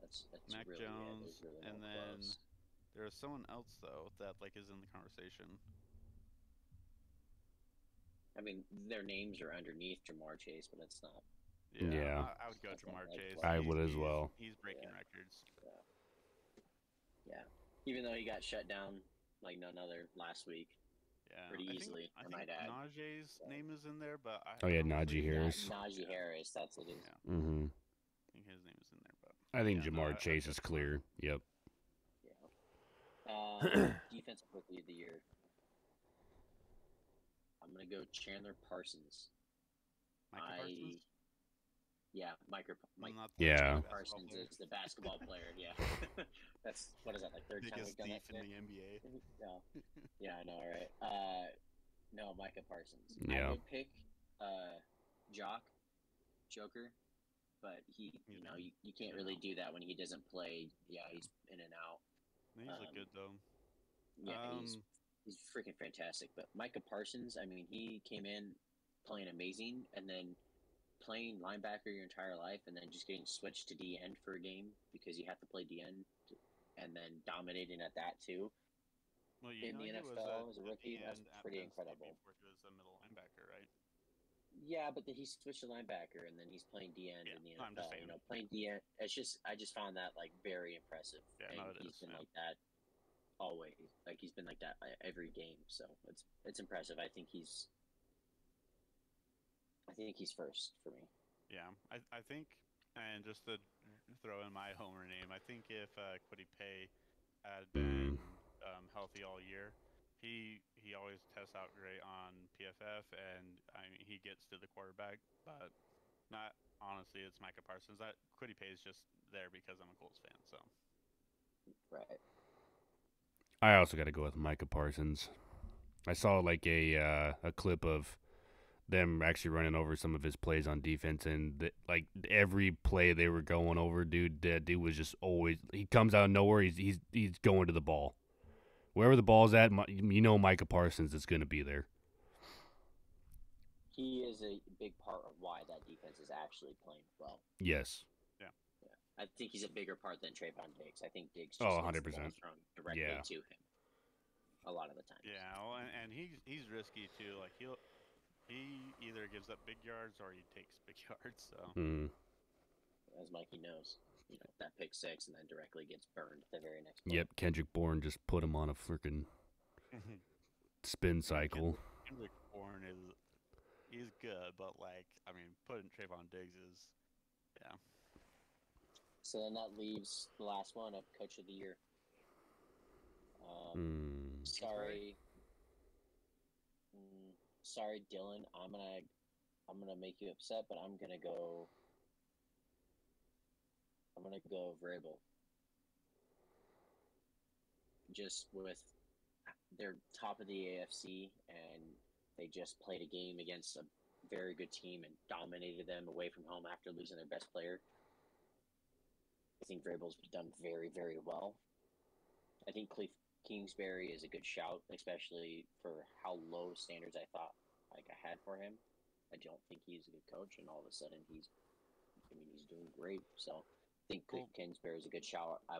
Speaker 3: That's
Speaker 1: Mac
Speaker 3: really,
Speaker 1: Jones,
Speaker 3: really
Speaker 1: and then there's someone else though that is in the conversation.
Speaker 3: I mean, their names are underneath Jamar Chase, but it's not.
Speaker 2: Yeah.
Speaker 1: I would go Jamar Chase.
Speaker 2: I would as well.
Speaker 1: He's breaking records.
Speaker 3: Yeah. Even though he got shut down like none other last week.
Speaker 1: Yeah.
Speaker 3: Pretty easily, I might add.
Speaker 1: Najee's name is in there, but
Speaker 2: Najee Harris.
Speaker 3: Najee Harris, that's what it is.
Speaker 2: Yeah. Mm-hmm.
Speaker 1: I think his name is in there, but
Speaker 2: I think Jamar Chase is clear. Yep.
Speaker 3: Yeah. Defensive rookie of the year. I'm gonna go Chandler Parsons.
Speaker 1: Parsons?
Speaker 3: Yeah,
Speaker 1: Parsons
Speaker 3: is the basketball player. Yeah, that's what is that like third time we've done that
Speaker 1: in the NBA?
Speaker 3: Yeah, I know, right? No, Micah Parsons.
Speaker 2: Yeah.
Speaker 3: I would pick Joker, but you can't really do that when he doesn't play. Yeah, he's in and out.
Speaker 1: He's look good though.
Speaker 3: Yeah, he's freaking fantastic. But Micah Parsons, I mean, he came in playing amazing, and then playing linebacker your entire life, and then just getting switched to D end for a game because you have to play D end, and then dominating at that too.
Speaker 1: Well,
Speaker 3: in the NFL as a rookie, that's pretty incredible.
Speaker 1: Before he was a middle linebacker, right?
Speaker 3: Yeah, but he switched to linebacker, and then he's playing D end in the NFL.
Speaker 1: I'm just saying.
Speaker 3: Playing D end, I just found that like very impressive.
Speaker 1: Yeah,
Speaker 3: and he's been like that always. Like he's been like that every game, so it's impressive. I think he's first for me.
Speaker 1: Yeah, I think, and just to throw in my homer name, I think if Kwity Paye had been healthy all year, he always tests out great on PFF, and I mean he gets to the quarterback, but not honestly. It's Micah Parsons. That Kwity Paye is just there because I'm a Colts fan. So
Speaker 3: right.
Speaker 2: I also got to go with Micah Parsons. I saw like a clip of them actually running over some of his plays on defense, and like every play they were going over, dude, that dude was just always, he comes out of nowhere, he's going to the ball. Wherever the ball's at, Micah Parsons is going to be there.
Speaker 3: He is a big part of why that defense is actually playing well.
Speaker 2: Yes.
Speaker 3: Yeah. I think he's a bigger part than Trayvon Diggs. I think Diggs just
Speaker 2: 100%
Speaker 3: thrown directly to him a lot of the time.
Speaker 1: Yeah, well, and he's risky too. Like he either gives up big yards or he takes big yards. So
Speaker 3: as Mikey knows, that pick six and then directly gets burned the very next play.
Speaker 2: Yep, Kendrick Bourne just put him on a freaking spin cycle.
Speaker 1: Kendrick Bourne he's good, but like I mean, putting Trayvon Diggs is
Speaker 3: So then that leaves the last one of Coach of the Year. Sorry, Dylan. I'm gonna make you upset, but I'm gonna go. I'm gonna go Vrabel. Just with they're top of the AFC, and they just played a game against a very good team and dominated them away from home after losing their best player. I think Vrabel's done very, very well. I think Cliff Kingsbury is a good shout, especially for how low standards I thought I had for him. I don't think he's a good coach, and all of a sudden he's doing great. So I think Cliff Kingsbury is a good shout. I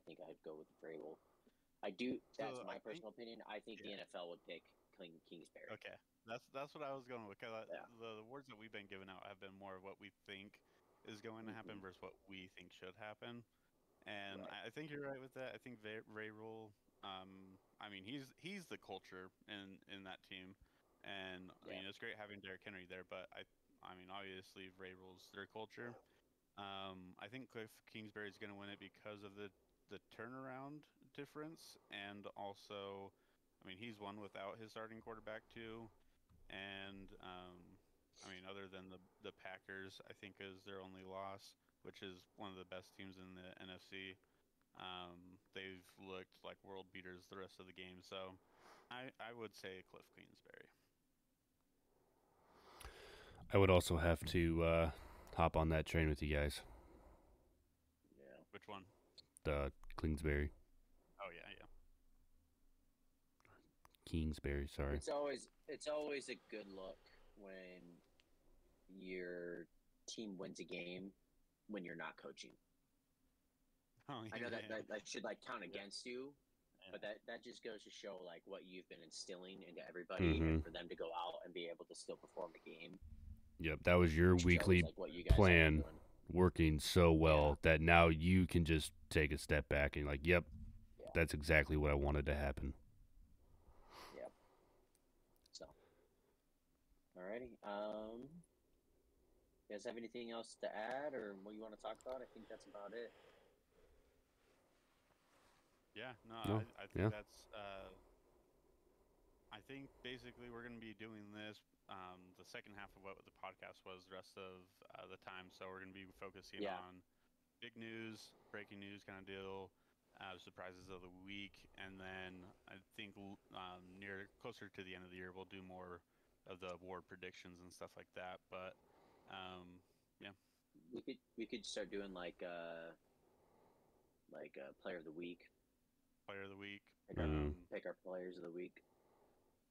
Speaker 3: think I'd go with Vrabel. That's my personal opinion. I think the NFL would pick Kingsbury.
Speaker 1: Okay, that's what I was going with. Because the words that we've been giving out have been more of what we think is going to happen versus what we think should happen. And I think you're right with that. I think Vrabel, I mean, he's the culture in that team, and I mean it's great having Derrick Henry there. But I mean obviously Vrabel's their culture. I think Cliff Kingsbury is going to win it because of the turnaround difference, and also, I mean, he's won without his starting quarterback too, and I mean, other than the Packers, I think is their only loss, which is one of the best teams in the NFC. They've looked like world beaters the rest of the game, so I would say Cliff Kingsbury.
Speaker 2: I would also have to hop on that train with you guys.
Speaker 3: Yeah.
Speaker 1: Which one?
Speaker 2: The Kingsbury.
Speaker 1: Oh yeah.
Speaker 2: Kingsbury, sorry.
Speaker 3: It's always a good look when your team wins a game when you're not coaching.
Speaker 1: Oh, yeah.
Speaker 3: I know that should count against you, but that just goes to show what you've been instilling into everybody, and for them to go out and be able to still perform the game.
Speaker 2: Yep, that was your weekly plan working so well that now you can just take a step back and that's exactly what I wanted to happen.
Speaker 3: Yep. So, alrighty. You guys have anything else to add or what you want to talk about? I think that's about it.
Speaker 1: Yeah, no. I think that's. I think basically we're going to be doing this the second half of what the podcast was the rest of the time. So we're going to be focusing on big news, breaking news kind of deal, surprises of the week, and then I think closer to the end of the year we'll do more of the award predictions and stuff like that. But yeah,
Speaker 3: we could start doing a player of the week.
Speaker 1: Player of the week.
Speaker 3: Pick our players of the week.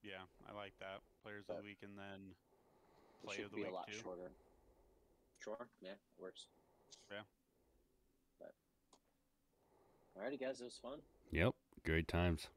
Speaker 1: Yeah, I like that. Players of the week, and then play of the
Speaker 3: week too. Should be
Speaker 1: a
Speaker 3: lot shorter. Sure, yeah, works.
Speaker 1: Yeah.
Speaker 3: But alrighty, guys, it was fun.
Speaker 2: Yep, great times.